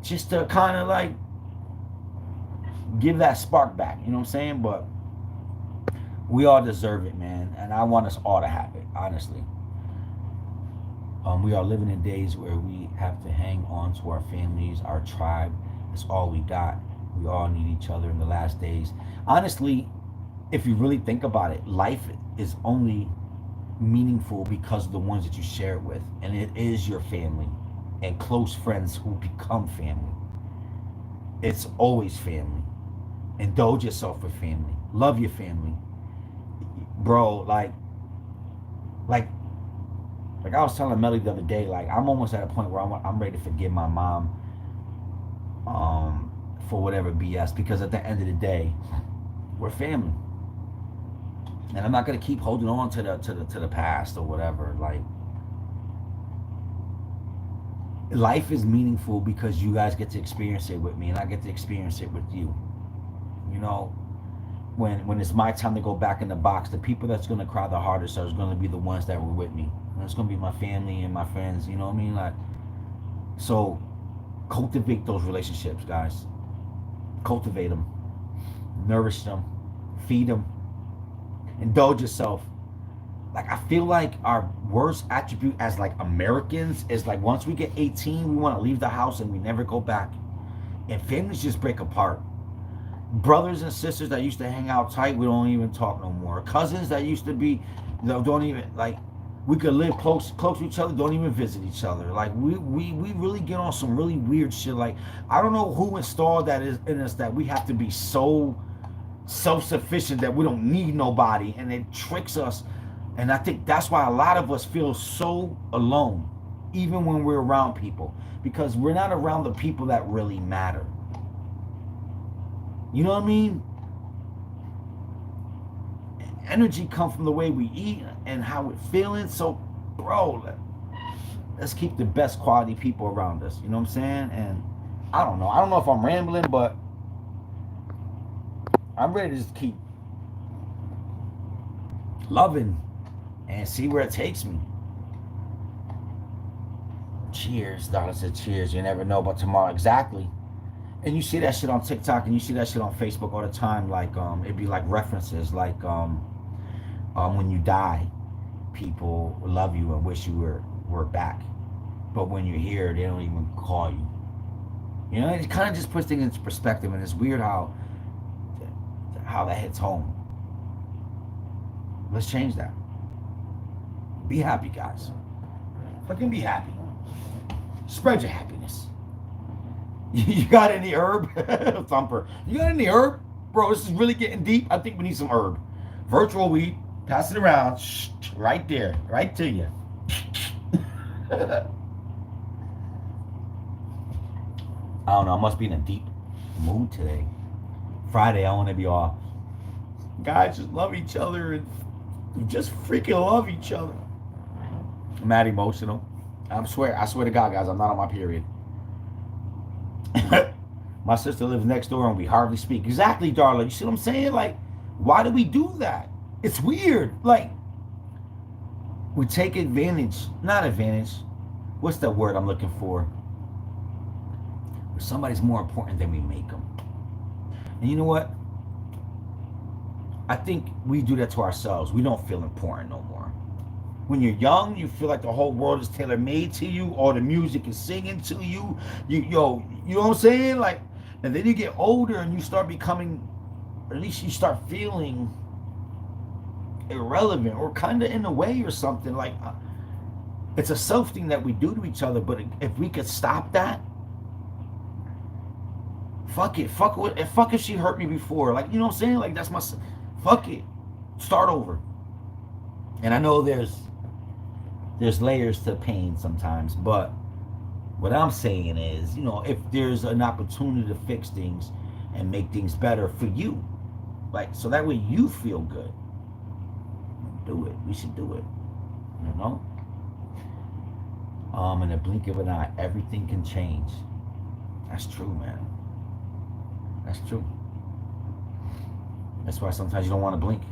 just to kind of like give that spark back. You know what I'm saying? But we all deserve it, man, and I want us all to have it, honestly. We are living in days where we have to hang on to our families, our tribe. That's all we got. We all need each other in the last days. Honestly, if you really think about it, life is only meaningful because of the ones that you share it with. And it is your family and close friends who become family. It's always family. Indulge yourself with family. Love your family. Bro, like I was telling Melly the other day, like I'm almost at a point where I'm ready to forgive my mom for whatever BS, because at the end of the day, we're family. And I'm not gonna keep holding on to the past or whatever. Like life is meaningful because you guys get to experience it with me, and I get to experience it with you. You know, when it's my time to go back in the box, the people that's gonna cry the hardest are gonna be the ones that were with me. And it's gonna be my family and my friends. You know what I mean? Like, so cultivate those relationships, guys. Cultivate them, nourish them, feed them, indulge yourself. Like I feel like our worst attribute as like Americans is like once we get 18, we want to leave the house and we never go back, and families just break apart. Brothers and sisters that used to hang out tight, we don't even talk no more. Cousins that used to be, don't even, like, we could live close to each other, don't even visit each other. Like we really get on some really weird shit. Like I don't know who installed that is in us, that we have to be so self-sufficient that we don't need nobody, and it tricks us. And I think that's why a lot of us feel so alone, even when we're around people, because we're not around the people that really matter. You know what I mean? Energy comes from the way we eat and how we're feeling. So, bro, let's keep the best quality people around us. You know what I'm saying? And I don't know if I'm rambling, but I'm ready to just keep loving and see where it takes me. Cheers. Donna said cheers. You never know about tomorrow. Exactly. And you see that shit on TikTok and you see that shit on Facebook all the time. Like, it'd be like references, like, when you die, people love you and wish you were back. But when you're here, they don't even call you. You know, it kind of just puts things into perspective, and it's weird how that hits home. Let's change that. Be happy, guys. Fucking be happy. Spread your happiness. You got any herb? Thumper. You got any herb? Bro, this is really getting deep. I think we need some herb. Virtual weed. Pass it around. Shh, right there. Right to you. I don't know. I must be in a deep mood today. Friday, I want to be all, guys, just love each other and just freaking love each other. I'm mad emotional. I swear to God, guys, I'm not on my period. My sister lives next door and we hardly speak. Exactly, Darla. You see what I'm saying? Like, why do we do that? It's weird. Like, we take advantage, not advantage. What's the word I'm looking for? Somebody's more important than we make them. And you know what? I think we do that to ourselves. We don't feel important no more. When you're young, you feel like the whole world is tailor-made to you. All the music is singing to you. You know what I'm saying? Like, and then you get older and you start becoming, or at least you start feeling irrelevant or kind of in a way or something. Like, it's a self thing that we do to each other. But if we could stop that, fuck it. Fuck if she hurt me before. Like, you know what I'm saying? Like, that's my, fuck it. Start over. And I know there's layers to pain sometimes, but what I'm saying is, you know, if there's an opportunity to fix things and make things better for you, like, so that way you feel good, do it. We should do it, you know? In a blink of an eye, everything can change. That's true, man. That's true. That's why sometimes you don't want to blink.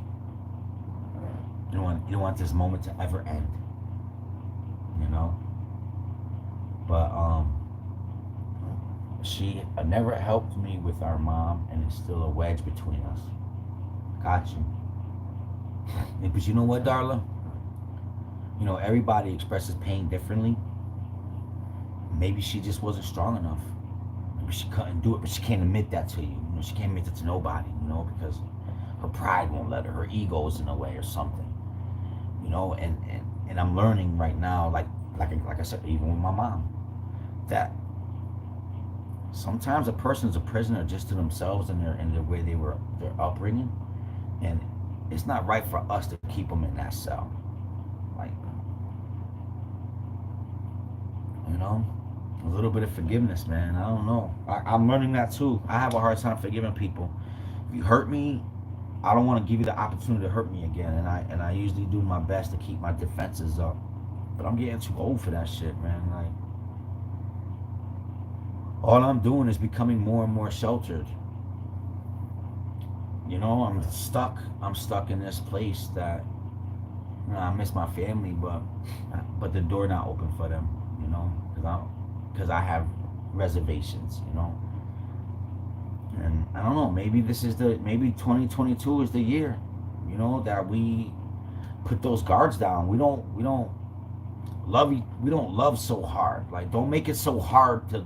You don't want this moment to ever end. You know? But she never helped me with our mom, and it's still a wedge between us. Got you. But you know what, Darla? You know, everybody expresses pain differently. Maybe she just wasn't strong enough. Maybe she couldn't do it, but she can't admit that to you. You know, she can't admit it to nobody, you know, because her pride won't let her ego is in the way or something. You know, and I'm learning right now, like I said, even with my mom, that sometimes a person is a prisoner just to themselves and their way their upbringing, and it's not right for us to keep them in that cell. Like, you know, a little bit of forgiveness, man. I don't know. I'm learning that too. I have a hard time forgiving people. If you hurt me, I don't want to give you the opportunity to hurt me again, and I usually do my best to keep my defenses up, but I'm getting too old for that shit, man. Like, all I'm doing is becoming more and more sheltered. You know, I'm stuck in this place that, you know, I miss my family, but the door not open for them, you know, because I have reservations, you know. And I don't know, maybe 2022 is the year, you know, that we put those guards down. We don't love so hard. Like, don't make it so hard to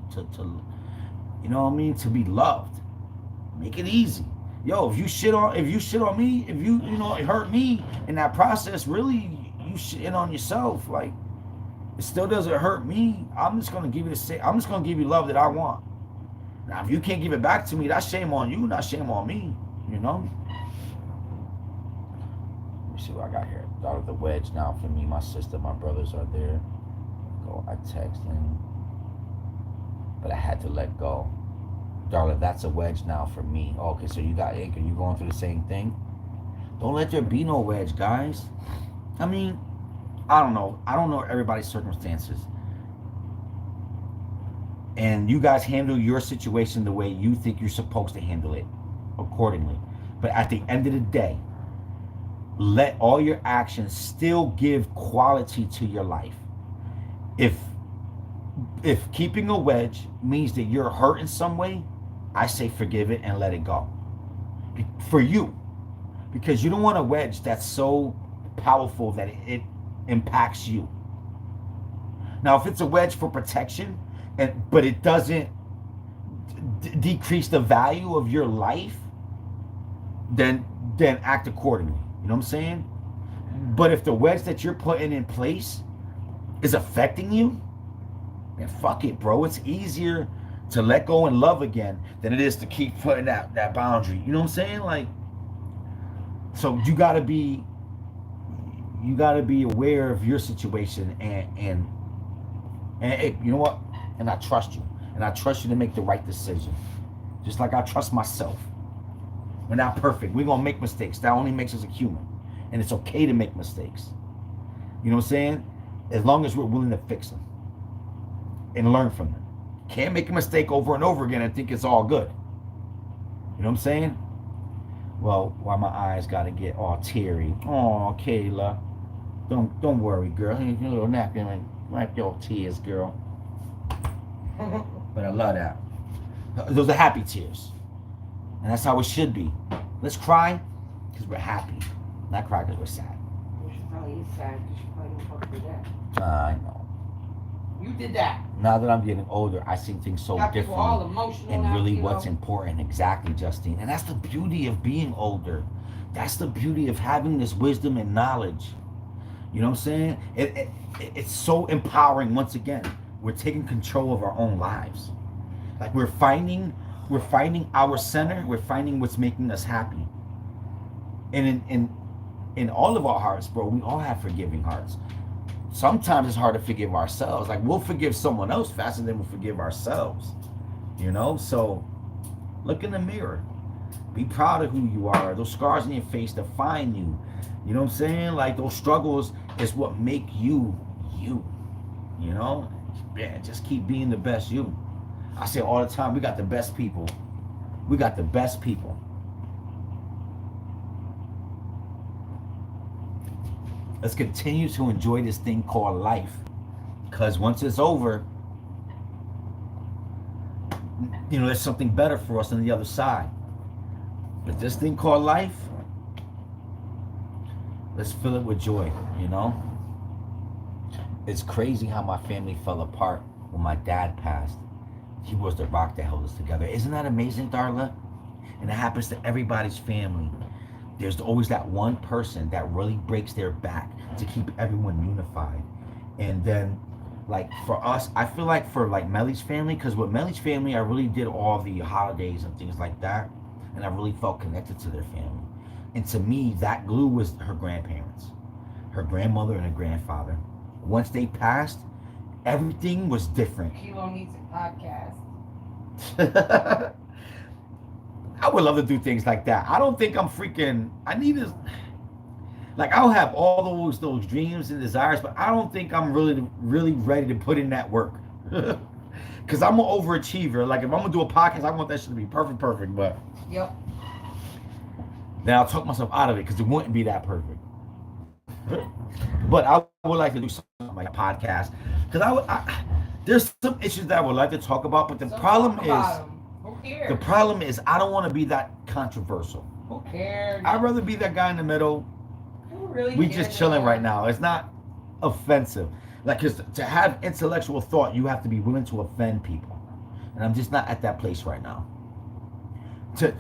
you know what I mean, to be loved. Make it easy. Yo, if you shit on me, if you know, it hurt me in that process, really, you shitting on yourself. Like, it still doesn't hurt me. I'm just gonna give you love that I want. Now, if you can't give it back to me, that's shame on you, not shame on me, you know? Let me see what I got here. Out of the wedge now for me. My sister, my brothers are there. I text him, but I had to let go. Darla, that's a wedge now for me. Okay, so you got ink and you going through the same thing? Don't let there be no wedge, guys. I mean, I don't know. I don't know everybody's circumstances. And you guys handle your situation the way you think you're supposed to handle it accordingly. But at the end of the day, let all your actions still give quality to your life. If keeping a wedge means that you're hurt in some way, I say forgive it and let it go. For you. Because you don't want a wedge that's so powerful that it impacts you. Now, if it's a wedge for protection, but it doesn't decrease the value of your life, then act accordingly. You know what I'm saying? But if the wedge that you're putting in place is affecting you, then fuck it, bro. It's easier to let go and love again than it is to keep putting that boundary. You know what I'm saying? Like, so you gotta be aware of your situation and you know what? And I trust you. And I trust you to make the right decision. Just like I trust myself. We're not perfect. We're going to make mistakes. That only makes us a human. And it's okay to make mistakes. You know what I'm saying? As long as we're willing to fix them. And learn from them. Can't make a mistake over and over again and think it's all good. You know what I'm saying? Well, why my eyes gotta get all teary? Oh, Kayla, don't worry, girl. Here's your little napkin and wipe your tears, girl. But I love that. Those are happy tears, and that's how it should be. Let's cry because we're happy, not cry because we're sad. You should probably eat sad because you probably don't fuck with that. I know. You did that. Now that I'm getting older, I see things so Got people all differently. emotional And now, really you what's know? important. Exactly, Justine. And that's the beauty of being older. That's the beauty of having this wisdom and knowledge. You know what I'm saying? It's so empowering. Once again, we're taking control of our own lives. Like we're finding our center. We're finding what's making us happy. And in all of our hearts, bro, we all have forgiving hearts. Sometimes it's hard to forgive ourselves. Like we'll forgive someone else faster than we'll forgive ourselves. You know? So look in the mirror. Be proud of who you are. Those scars on your face define you. You know what I'm saying? Like those struggles is what make you, you. You know? Yeah, just keep being the best you. I say all the time, we got the best people. We got the best people. Let's continue to enjoy this thing called life. Because once it's over, you know, there's something better for us on the other side. But this thing called life, let's fill it with joy, you know? It's crazy how my family fell apart when my dad passed. He was the rock that held us together. Isn't that amazing, Darla? And it happens to everybody's family. There's always that one person that really breaks their back to keep everyone unified. And then, like, for us, I feel like for, like, Melly's family, because with Melly's family, I really did all the holidays and things like that. And I really felt connected to their family. And to me, that glue was her grandparents. Her grandmother and her grandfather. Once they passed, everything was different. Kilo needs a podcast. I would love to do things like that. I don't think I'm freaking. I need to. Like I'll have all those dreams and desires, but I don't think I'm really ready to put in that work. Cause I'm an overachiever. Like if I'm gonna do a podcast, I want that shit to be perfect. But Yep. then I'll talk myself out of it because it wouldn't be that perfect. But I would like to do something like a podcast because there's some issues that I would like to talk about, but the problem is. Who cares? The problem is I don't want to be that controversial. Who cares? I'd rather be that guy in the middle. Who really We cares just chilling about right now. It's not offensive. Like, cause to have intellectual thought, you have to be willing to offend people, and I'm just not at that place right now. To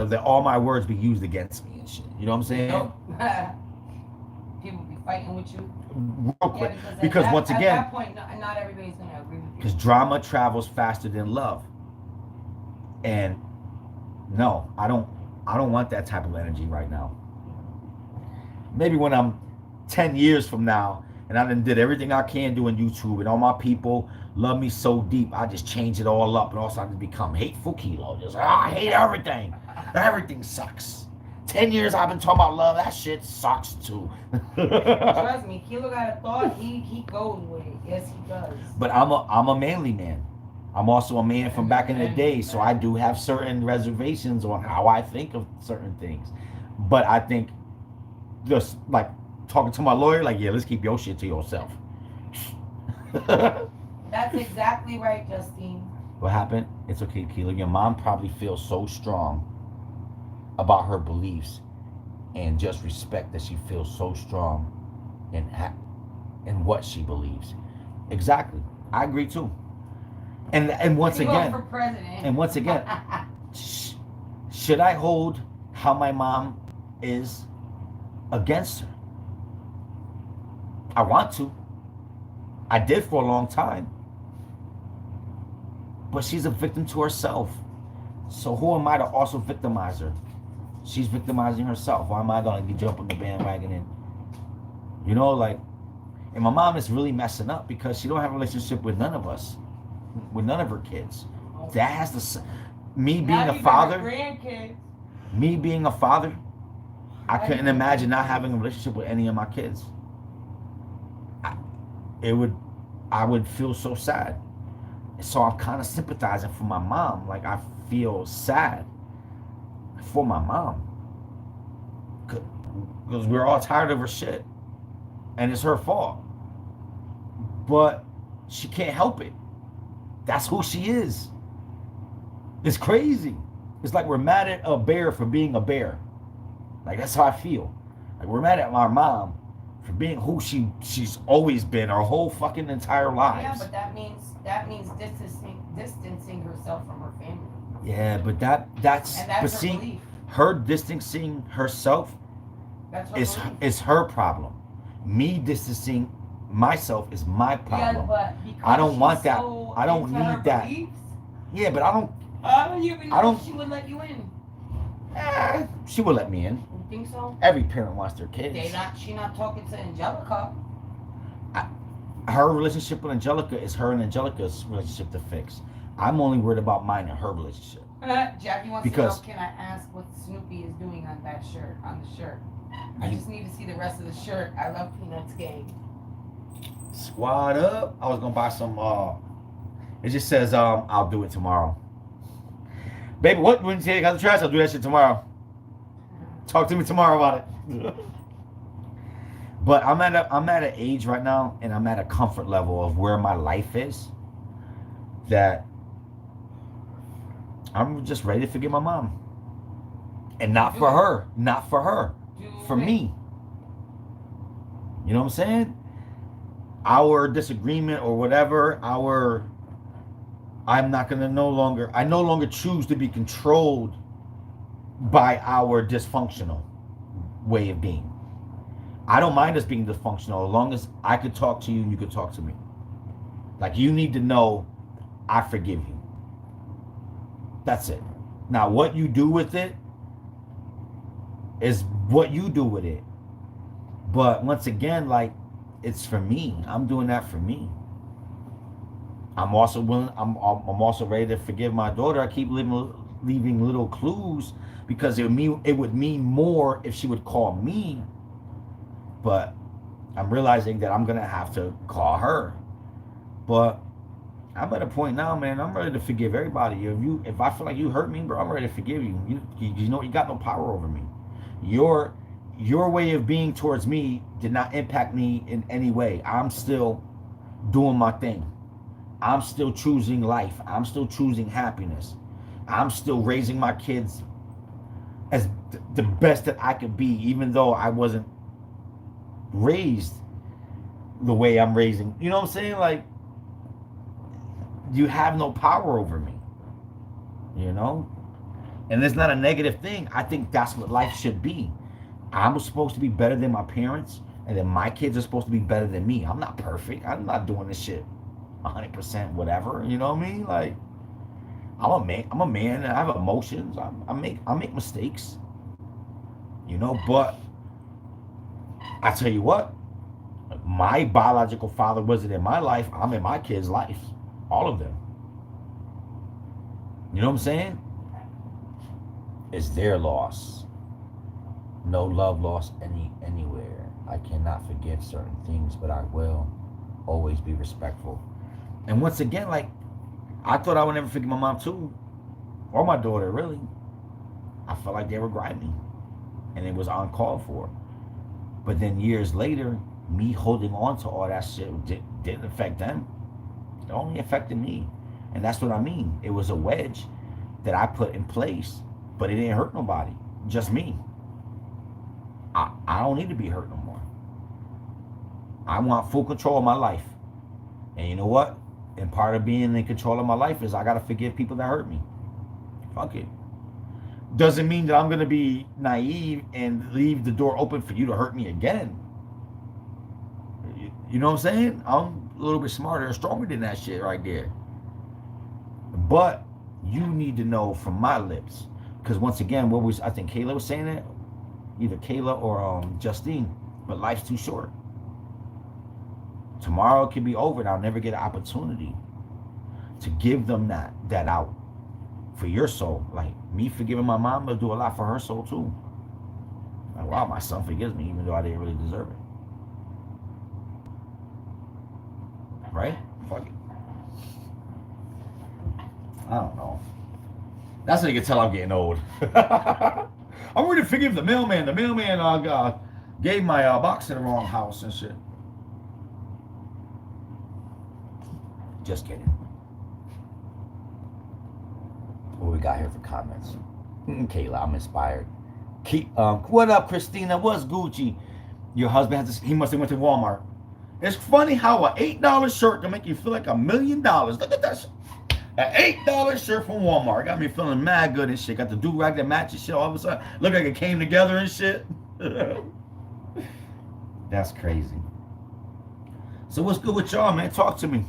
let all my words be used against me and shit. You know what I'm saying? Nope. People be fighting with you. Real quick, Yeah, because at once at again, that point, not everybody's gonna agree with you. because drama travels faster than love. And no, I don't want that type of energy right now. Maybe when I'm 10 years from now and I done did everything I can do on YouTube and all my people love me so deep, I just change it all up and also I just become hateful Kilo. Just I hate everything. Everything sucks. 10 years I've been talking about love, that shit sucks too. Trust me, Kilo got a thought, he goes with it. Yes, he does. But I'm a manly man. I'm also a man from back in the day, so I do have certain reservations on how I think of certain things. But I think just like talking to my lawyer, like, yeah, let's keep your shit to yourself. That's exactly right, Justine. What happened? It's okay, Keela. Your mom probably feels so strong about her beliefs and just respect that she feels so strong in what she believes. Exactly. I agree too. And once You vote again, for president. and once again, should I hold how my mom is against her? I want to. I did for a long time. But she's a victim to herself. So who am I to also victimize her? She's victimizing herself. Why am I going to jump on the bandwagon and, you know, like, and my mom is really messing up because she don't have a relationship with none of us, with none of her kids. That has to, me being a father, me being a father, I couldn't imagine not having a relationship with any of my kids. I would feel so sad. So I'm kind of sympathizing for my mom. Like, I feel sad for my mom. Because we're all tired of her shit. And it's her fault. But she can't help it. That's who she is. It's crazy. It's like we're mad at a bear for being a bear. Like, that's how I feel. Like, we're mad at our mom for being who she's always been our whole fucking entire lives. Yeah, but that means distancing herself from her family. Yeah, but that's And that's but her see, belief. her distancing herself That's her belief. is her problem. Me distancing myself is my problem. Yeah, but because I don't she's want that. so I don't into her need that. beliefs, Yeah, but I don't. I don't even know I don't- if she would let you in. She will let me in. You think so? Every parent wants their kids. She not talking to Angelica. Her relationship with Angelica is her and Angelica's relationship to fix. I'm only worried about mine and her relationship. Jackie wants Because- to know, can I ask what Snoopy is doing on that shirt, on the shirt? I just need to see the rest of the shirt. I love Peanuts gang. Squad up. I was gonna buy some. It just says I'll do it tomorrow. Baby, what when you take out the trash? I'll do that shit tomorrow. Talk to me tomorrow about it. But I'm at an age right now, and I'm at a comfort level of where my life is, that I'm just ready to forgive my mom, and not for her, for me. You know what I'm saying? Our disagreement or whatever, I no longer choose to be controlled by our dysfunctional way of being. I don't mind us being dysfunctional as long as I could talk to you and you could talk to me. Like, you need to know I forgive you. That's it. Now, what you do with it is what you do with it. But once again, like, it's for me. I'm doing that for me. I'm also willing. I'm also ready to forgive my daughter. I keep leaving little clues because it would mean more if she would call me. But I'm realizing that I'm gonna have to call her. But I'm at a point now, man. I'm ready to forgive everybody. If I feel like you hurt me, bro, I'm ready to forgive you. You know, you got no power over me. Your way of being towards me did not impact me in any way. I'm still doing my thing. I'm still choosing life. I'm still choosing happiness. I'm still raising my kids as the best that I could be, even though I wasn't raised the way I'm raising. You know what I'm saying? Like, you have no power over me. You know? And it's not a negative thing. I think that's what life should be. I'm supposed to be better than my parents, and then my kids are supposed to be better than me. I'm not perfect. I'm not doing this shit 100% whatever. You know what I mean? Like, I'm a man, and I have emotions. I make mistakes. You know, but I tell you what, my biological father wasn't in my life. I'm in my kids' life. All of them. You know what I'm saying? It's their loss. No love lost anywhere. I cannot forgive certain things, but I will always be respectful. And once again, like, I thought I would never forgive my mom too, or my daughter, really. I felt like they were grimy, and it was uncalled for. But then years later, me holding on to all that shit didn't affect them. It only affected me. And that's what I mean. It was a wedge that I put in place, but it didn't hurt nobody, just me. I don't need to be hurt no more. I want full control of my life. And you know what? And part of being in control of my life is I got to forgive people that hurt me. Fuck it. Doesn't mean that I'm going to be naive and leave the door open for you to hurt me again. You know what I'm saying? I'm a little bit smarter and stronger than that shit right there. But you need to know from my lips. Because once again, I think Kayla was saying it. Either Kayla or Justine. But life's too short. Tomorrow it could be over and I'll never get an opportunity to give them that out for your soul. Like, me forgiving my mom will do a lot for her soul too. Like, wow, my son forgives me even though I didn't really deserve it. Right? Fuck it. I don't know. That's how you can tell I'm getting old. I'm ready to forgive the mailman. The mailman gave my box to the wrong house and shit. Just kidding. What we got here for comments? Kayla, I'm inspired. What up, Christina? What's Gucci? Your husband has this, he must have went to Walmart. It's funny how an $8 shirt can make you feel like $1 million. Look at that shit. An $8 shirt from Walmart got me feeling mad good and shit. Got the do-rag that matches shit all of a sudden. Look like it came together and shit. That's crazy. So what's good with y'all, man? Talk to me.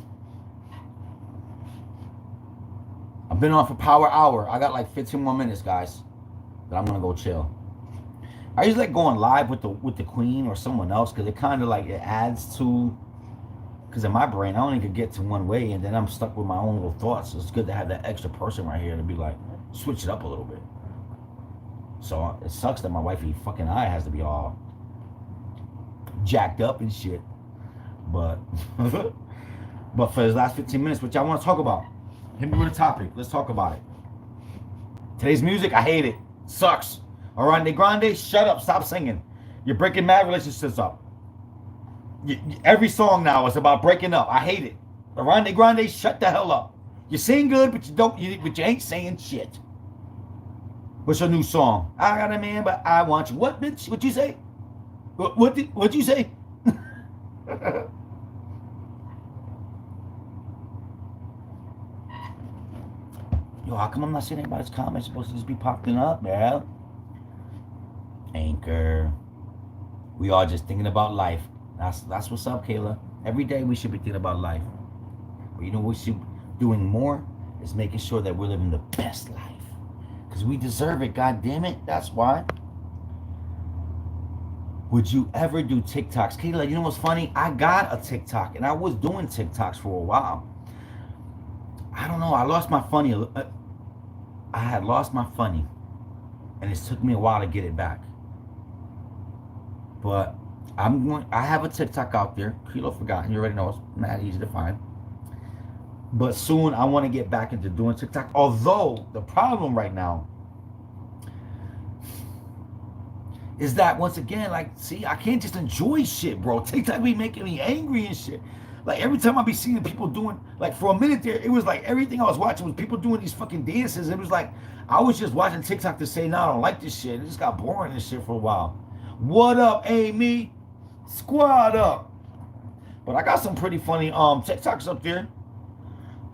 I've been on for Power Hour. I got like 15 more minutes, guys. But I'm gonna go chill. I usually like going live with the queen or someone else because it kind of like it adds to. Because in my brain, I only could get to one way, and then I'm stuck with my own little thoughts. So it's good to have that extra person right here to be like, switch it up a little bit. So it sucks that my wifey fucking eye has to be all jacked up and shit. But for the last 15 minutes, what y'all want to talk about? Hit me with a topic. Let's talk about it. Today's music, I hate it. Sucks. Ariana Grande, shut up. Stop singing. You're breaking mad relationships up. Every song now is about breaking up. I hate it. Ariana Grande, shut the hell up. You sing good, but you ain't saying shit. What's your new song? I got a man, but I want you. What, bitch? What'd you say? What'd you say? Yo, how come I'm not seeing anybody's comments? Supposed to just be popping up, man. Anchor. We are just thinking about life. That's what's up, Kayla. Every day we should be thinking about life. But you know what we should be doing more is making sure that we're living the best life. Because we deserve it, god damn it. That's why. Would you ever do TikToks? Kayla, you know what's funny? I got a TikTok and I was doing TikToks for a while. I don't know. I lost my funny. I had lost my funny. And it took me a while to get it back. But I have a TikTok out there. Kilo Forgotten. You already know it's mad easy to find. But soon I want to get back into doing TikTok. Although the problem right now is that once again, like, see, I can't just enjoy shit, bro. TikTok be making me angry and shit. Like every time I be seeing people doing, like for a minute there, it was like everything I was watching was people doing these fucking dances. It was like I was just watching TikTok to say, no, I don't like this shit. It just got boring and shit for a while. What up, Amy? Squad up. But I got some pretty funny TikToks up there.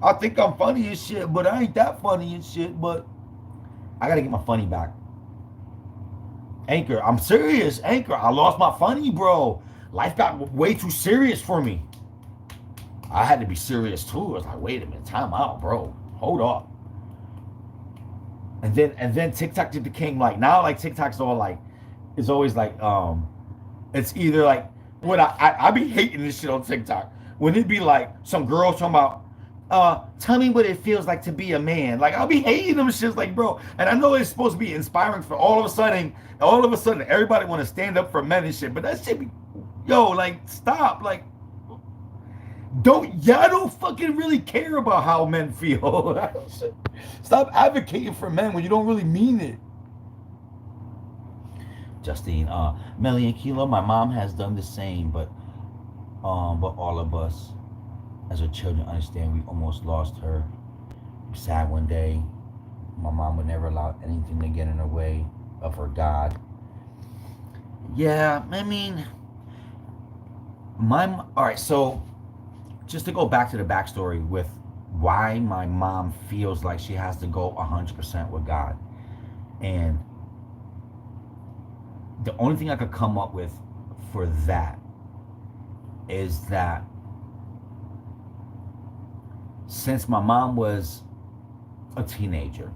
I think I'm funny as shit, but I ain't that funny and shit. But I gotta get my funny back. Anchor, I'm serious. Anchor, I lost my funny, bro. Life got way too serious for me. I had to be serious too. I was like, wait a minute, time out, bro. Hold up. And then TikTok just became like, now like TikTok's all like, it's always like, it's either like, what I be hating this shit on TikTok. When it be like some girls talking about, tell me what it feels like to be a man. Like I'll be hating them shits like, bro. And I know it's supposed to be inspiring for all of a sudden everybody want to stand up for men and shit. But that shit be, yo, like stop. Like y'all don't fucking really care about how men feel. Stop advocating for men when you don't really mean it. Justine, Melly and Kilo, my mom has done the same, but all of us as her children understand we almost lost her. I'm sad one day. My mom would never allow anything to get in her way of her God. Yeah, I mean, all right, so just to go back to the backstory with why my mom feels like she has to go 100% with God. And the only thing I could come up with for that is that since my mom was a teenager,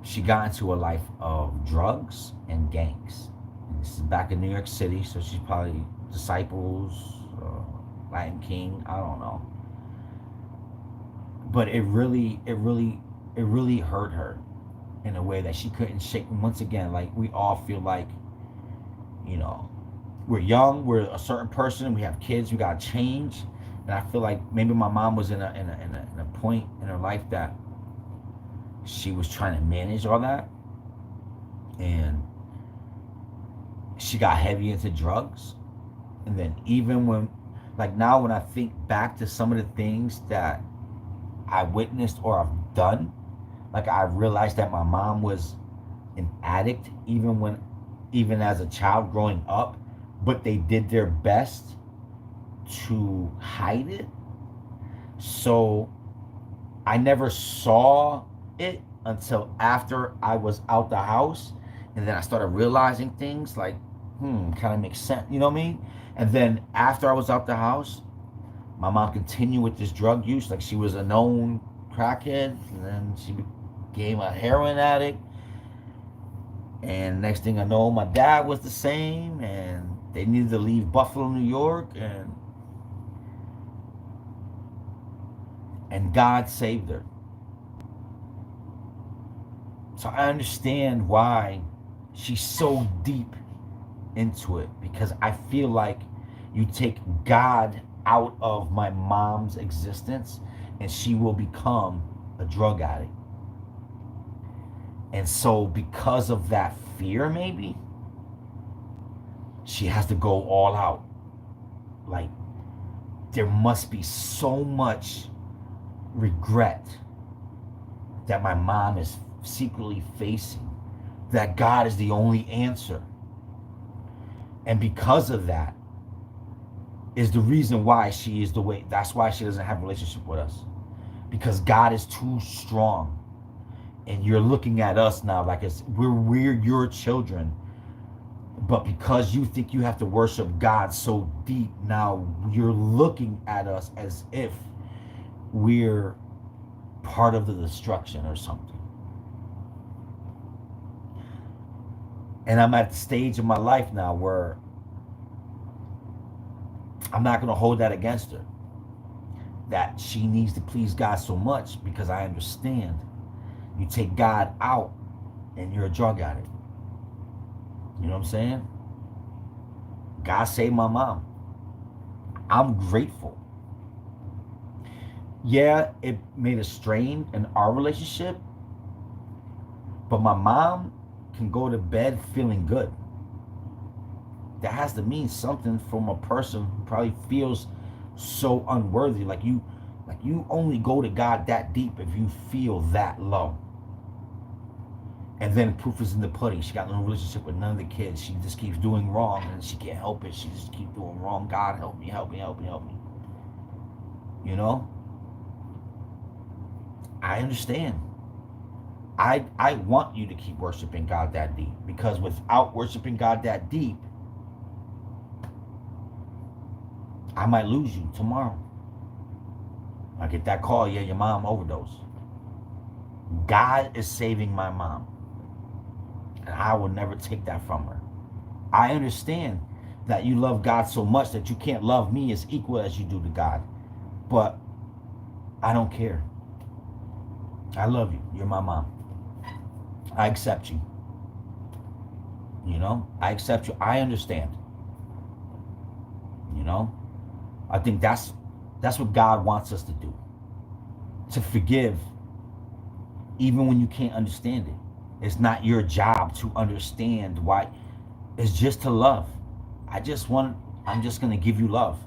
she got into a life of drugs and gangs. And this is back in New York City, so she's probably Disciples, Latin King, I don't know. But it really hurt her in a way that she couldn't shake. And once again, like we all feel like, you know, we're young, we're a certain person, we have kids, we gotta change. And I feel like maybe my mom was in a point in her life that she was trying to manage all that, and she got heavy into drugs. And then even when, like now when I think back to some of the things that I witnessed or I've done, like I realized that my mom was an addict even as a child growing up, but they did their best to hide it. So I never saw it until after I was out the house, and then I started realizing things like, kind of makes sense, you know what I mean? And then after I was out the house, my mom continued with this drug use, like she was a known crackhead, and then she became a heroin addict. And next thing I know, my dad was the same, and they needed to leave Buffalo, New York, and God saved her. So I understand why she's so deep into it, because I feel like you take God out of my mom's existence and she will become a drug addict. And so because of that fear, maybe she has to go all out. Like there must be so much regret that my mom is secretly facing, that God is the only answer. And because of that is the reason why she is the way. That's why she doesn't have a relationship with us, because God is too strong. And you're looking at us now like we're your children, but because you think you have to worship God so deep, now you're looking at us as if we're part of the destruction or something. And I'm at the stage of my life now where I'm not going to hold that against her, that she needs to please God so much, because I understand you take God out and you're a drug addict. You know what I'm saying? God saved my mom. I'm grateful. Yeah, it made a strain in our relationship, but my mom can go to bed feeling good. That has to mean something from a person who probably feels so unworthy. Like you only go to God that deep if you feel that low. And then proof is in the pudding. She got no relationship with none of the kids. She just keeps doing wrong and she can't help it. She just keeps doing wrong. God help me, help me, help me, help me. You know? I understand. I want you to keep worshiping God that deep, because without worshiping God that deep, I might lose you tomorrow. I get that call, yeah, your mom overdosed. God is saving my mom, and I will never take that from her. I understand that you love God so much that you can't love me as equal as you do to God, but I don't care. I love you. You're my mom. I accept you. You know, I accept you. I understand. You know, I think that's what God wants us to do. To forgive, even when you can't understand it. It's not your job to understand why. It's just to love. I'm just going to give you love.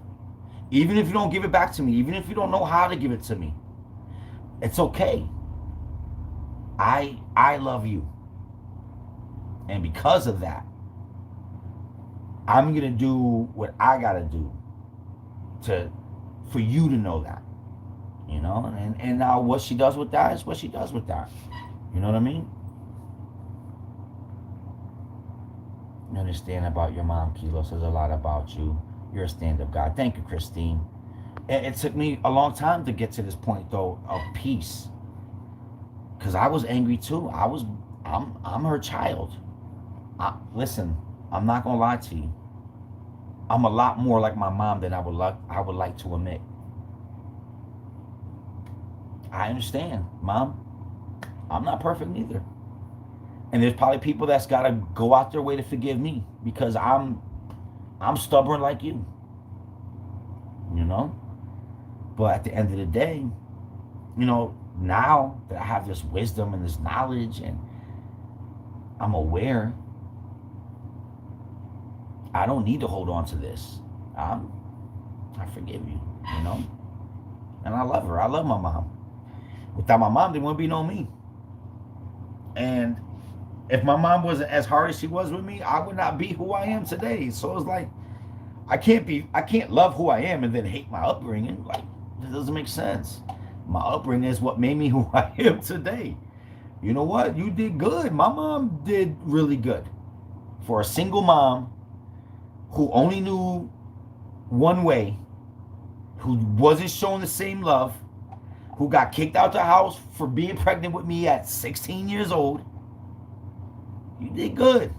Even if you don't give it back to me, even if you don't know how to give it to me, it's okay. I love you. And because of that, I'm going to do what I got to do for you to know that. You know? And now what she does with that is what she does with that. You know what I mean? You understand about your mom, Kilo, says a lot about you. You're a stand-up guy. Thank you, Christine. It took me a long time to get to this point, though, of peace. Because I was angry too. I'm her child. Listen, I'm not gonna lie to you. I'm a lot more like my mom than I would like to admit. I understand, Mom. I'm not perfect neither. And there's probably people that's gotta go out their way to forgive me, because I'm stubborn like you. You know? But at the end of the day, you know, now that I have this wisdom and this knowledge and I'm aware, I don't need to hold on to this. I forgive you, you know? And I love her. I love my mom. Without my mom, there wouldn't be no me. And if my mom wasn't as hard as she was with me, I would not be who I am today. So it's like, I can't love who I am and then hate my upbringing. Like, it doesn't make sense. My upbringing is what made me who I am today. You know what? You did good. My mom did really good. For a single mom who only knew one way, who wasn't shown the same love, who got kicked out the house for being pregnant with me at 16 years old. You did good.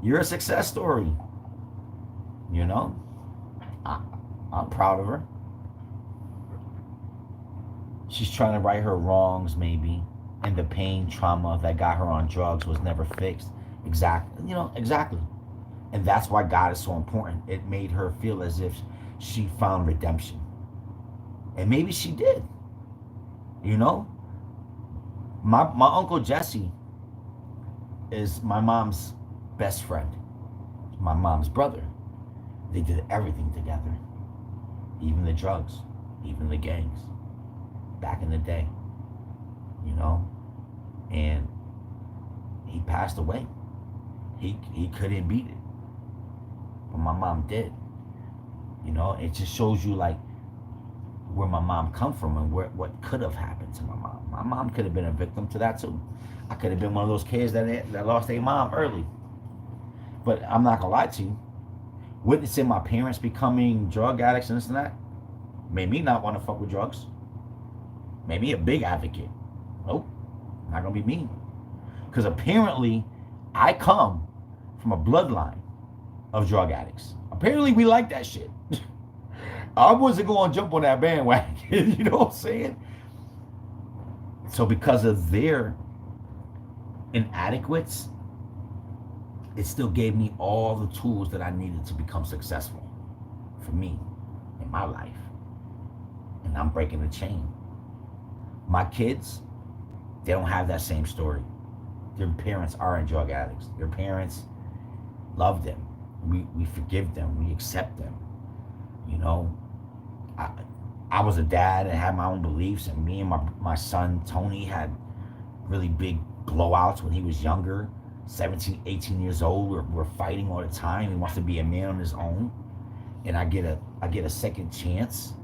You're a success story. You know? I'm proud of her. She's trying to right her wrongs, maybe. And the pain, trauma that got her on drugs was never fixed. Exactly. You know, exactly. And that's why God is so important. It made her feel as if she found redemption. And maybe she did. You know? My Uncle Jesse is my mom's best friend. My mom's brother. They did everything together. Even the drugs. Even the gangs. Back in the day. You know? And he passed away. He couldn't beat it. But my mom did. You know? It just shows you like where my mom come from and what could have happened to my mom. My mom could have been a victim to that too. I could have been one of those kids that lost their mom early. But I'm not gonna lie to you. Witnessing my parents becoming drug addicts and this and that made me not want to fuck with drugs. Made me a big advocate. Nope, not gonna be me. Because apparently I come from a bloodline of drug addicts. Apparently we like that shit. I wasn't going to jump on that bandwagon, you know what I'm saying? So because of their inadequates, it still gave me all the tools that I needed to become successful for me in my life. And I'm breaking the chain. My kids, they don't have that same story. Their parents aren't drug addicts. Their parents love them. We forgive them. We accept them. You know, I was a dad and had my own beliefs, and me and my son Tony had really big blowouts when he was younger, 17, 18 years old. We're fighting all the time. He wants to be a man on his own. And I get a second chance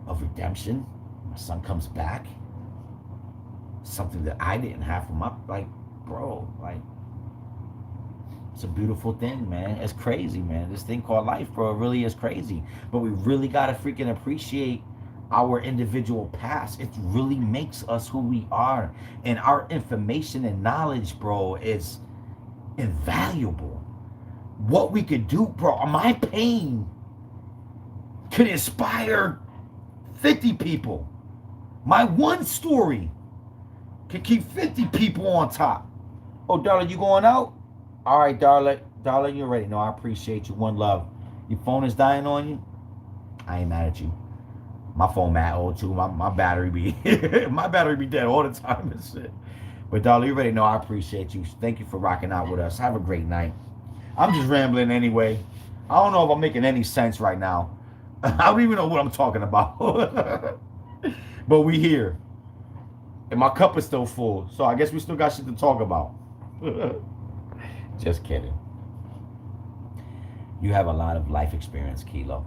of redemption. My son comes back. Something that I didn't have from my, like, bro, like, it's a beautiful thing, man. It's crazy, man. This thing called life, bro, it really is crazy. But we really got to freaking appreciate our individual past. It really makes us who we are. And our information and knowledge, bro, is invaluable. What we could do, bro, my pain could inspire 50 people. My one story can keep 50 people on top. Oh, darling, you going out? All right, darling, you're ready. No, I appreciate you. One love. Your phone is dying on you? I ain't mad at you. My phone mad old too. My battery be my battery be dead all the time and shit. But darling, you ready? No, I appreciate you. Thank you for rocking out with us. Have a great night. I'm just rambling anyway. I don't know if I'm making any sense right now. I don't even know what I'm talking about. But we here. And my cup is still full. So I guess we still got shit to talk about. Just kidding. You have a lot of life experience, Kilo.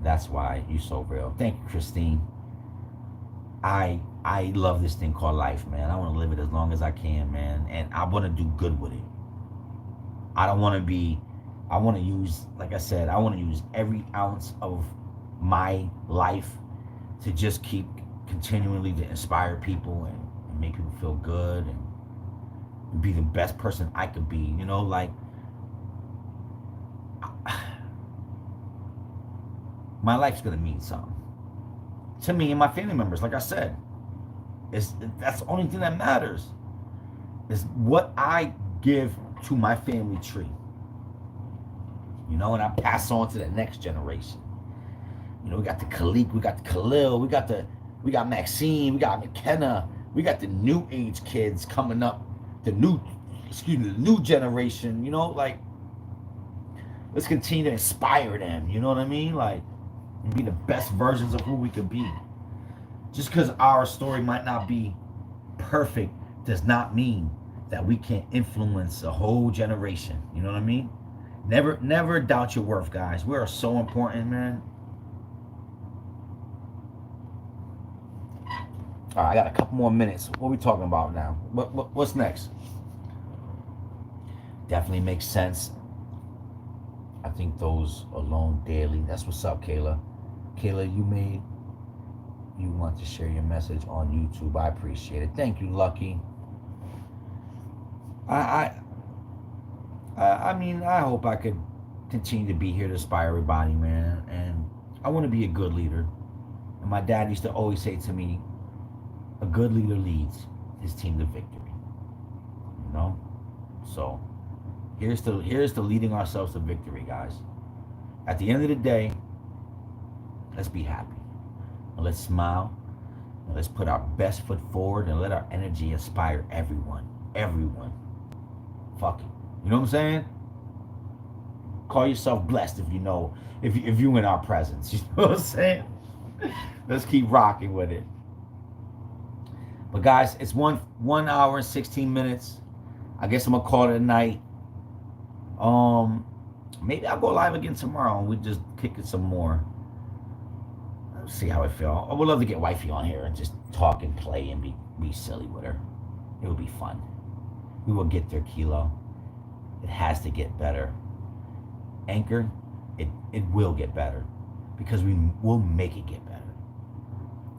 That's why you're so real. Thank you, Christine. I love this thing called life, man. I want to live it as long as I can, man. And I want to do good with it. I want to use, like I said, I want to use every ounce of my life to just keep continually to inspire people and make people feel good and be the best person I could be, you know, like my life's gonna mean something to me and my family members. Like I said, that's the only thing that matters is what I give to my family tree, you know, and I pass on to the next generation. You know, we got the Khalik, we got the Khalil, we got the We got Maxine. We got McKenna. We got the new age kids coming up. The new generation. You know, like, let's continue to inspire them. You know what I mean? Like, and be the best versions of who we could be. Just because our story might not be perfect does not mean that we can't influence a whole generation. You know what I mean? Never doubt your worth, guys. We are so important, man. All right, I got a couple more minutes. What are we talking about now? What's next? Definitely makes sense. I think those alone daily. That's what's up, Kayla. Kayla, you want to share your message on YouTube. I appreciate it. Thank you, Lucky. I mean, I hope I could continue to be here to inspire everybody, man. And I want to be a good leader. And my dad used to always say to me, a good leader leads his team to victory. You know? So here's to leading ourselves to victory, guys. At the end of the day, let's be happy. And let's smile. And let's put our best foot forward and let our energy inspire everyone. Everyone. Fuck it. You know what I'm saying? Call yourself blessed if you know, if you in our presence. You know what I'm saying? Let's keep rocking with it. But guys, it's 1 hour and 16 minutes. I guess I'm gonna call it a night. Maybe I'll go live again tomorrow and we just kick it some more. Let's see how I feel. I would love to get wifey on here and just talk and play and be silly with her. It would be fun. We will get there, Kilo. It has to get better. Anchor, it will get better because we will make it get better.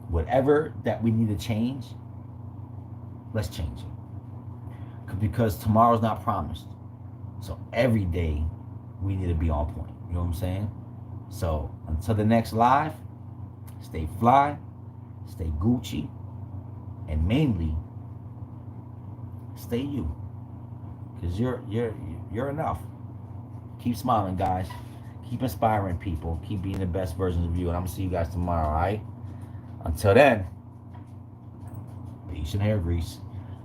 Whatever that we need to change, let's change it. Because tomorrow's not promised. So every day we need to be on point. You know what I'm saying? So until the next live, stay fly, stay Gucci, and mainly stay you. Because you're enough. Keep smiling, guys. Keep inspiring people. Keep being the best versions of you. And I'm going to see you guys tomorrow, all right? Until then, peace and hair grease.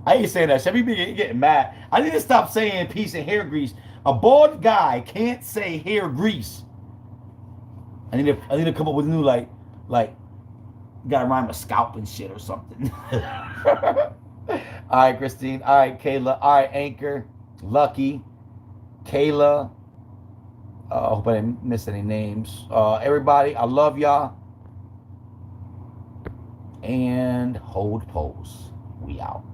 I ain't saying that. Should be getting mad. I need to stop saying peace and hair grease. A bald guy can't say hair grease. I need to come up with a new like gotta rhyme with scalp and shit or something. All right, Christine. All right, Kayla. All right, Anchor. Lucky. Kayla. I hope I didn't miss any names. Everybody, I love y'all. And hold pose. We out.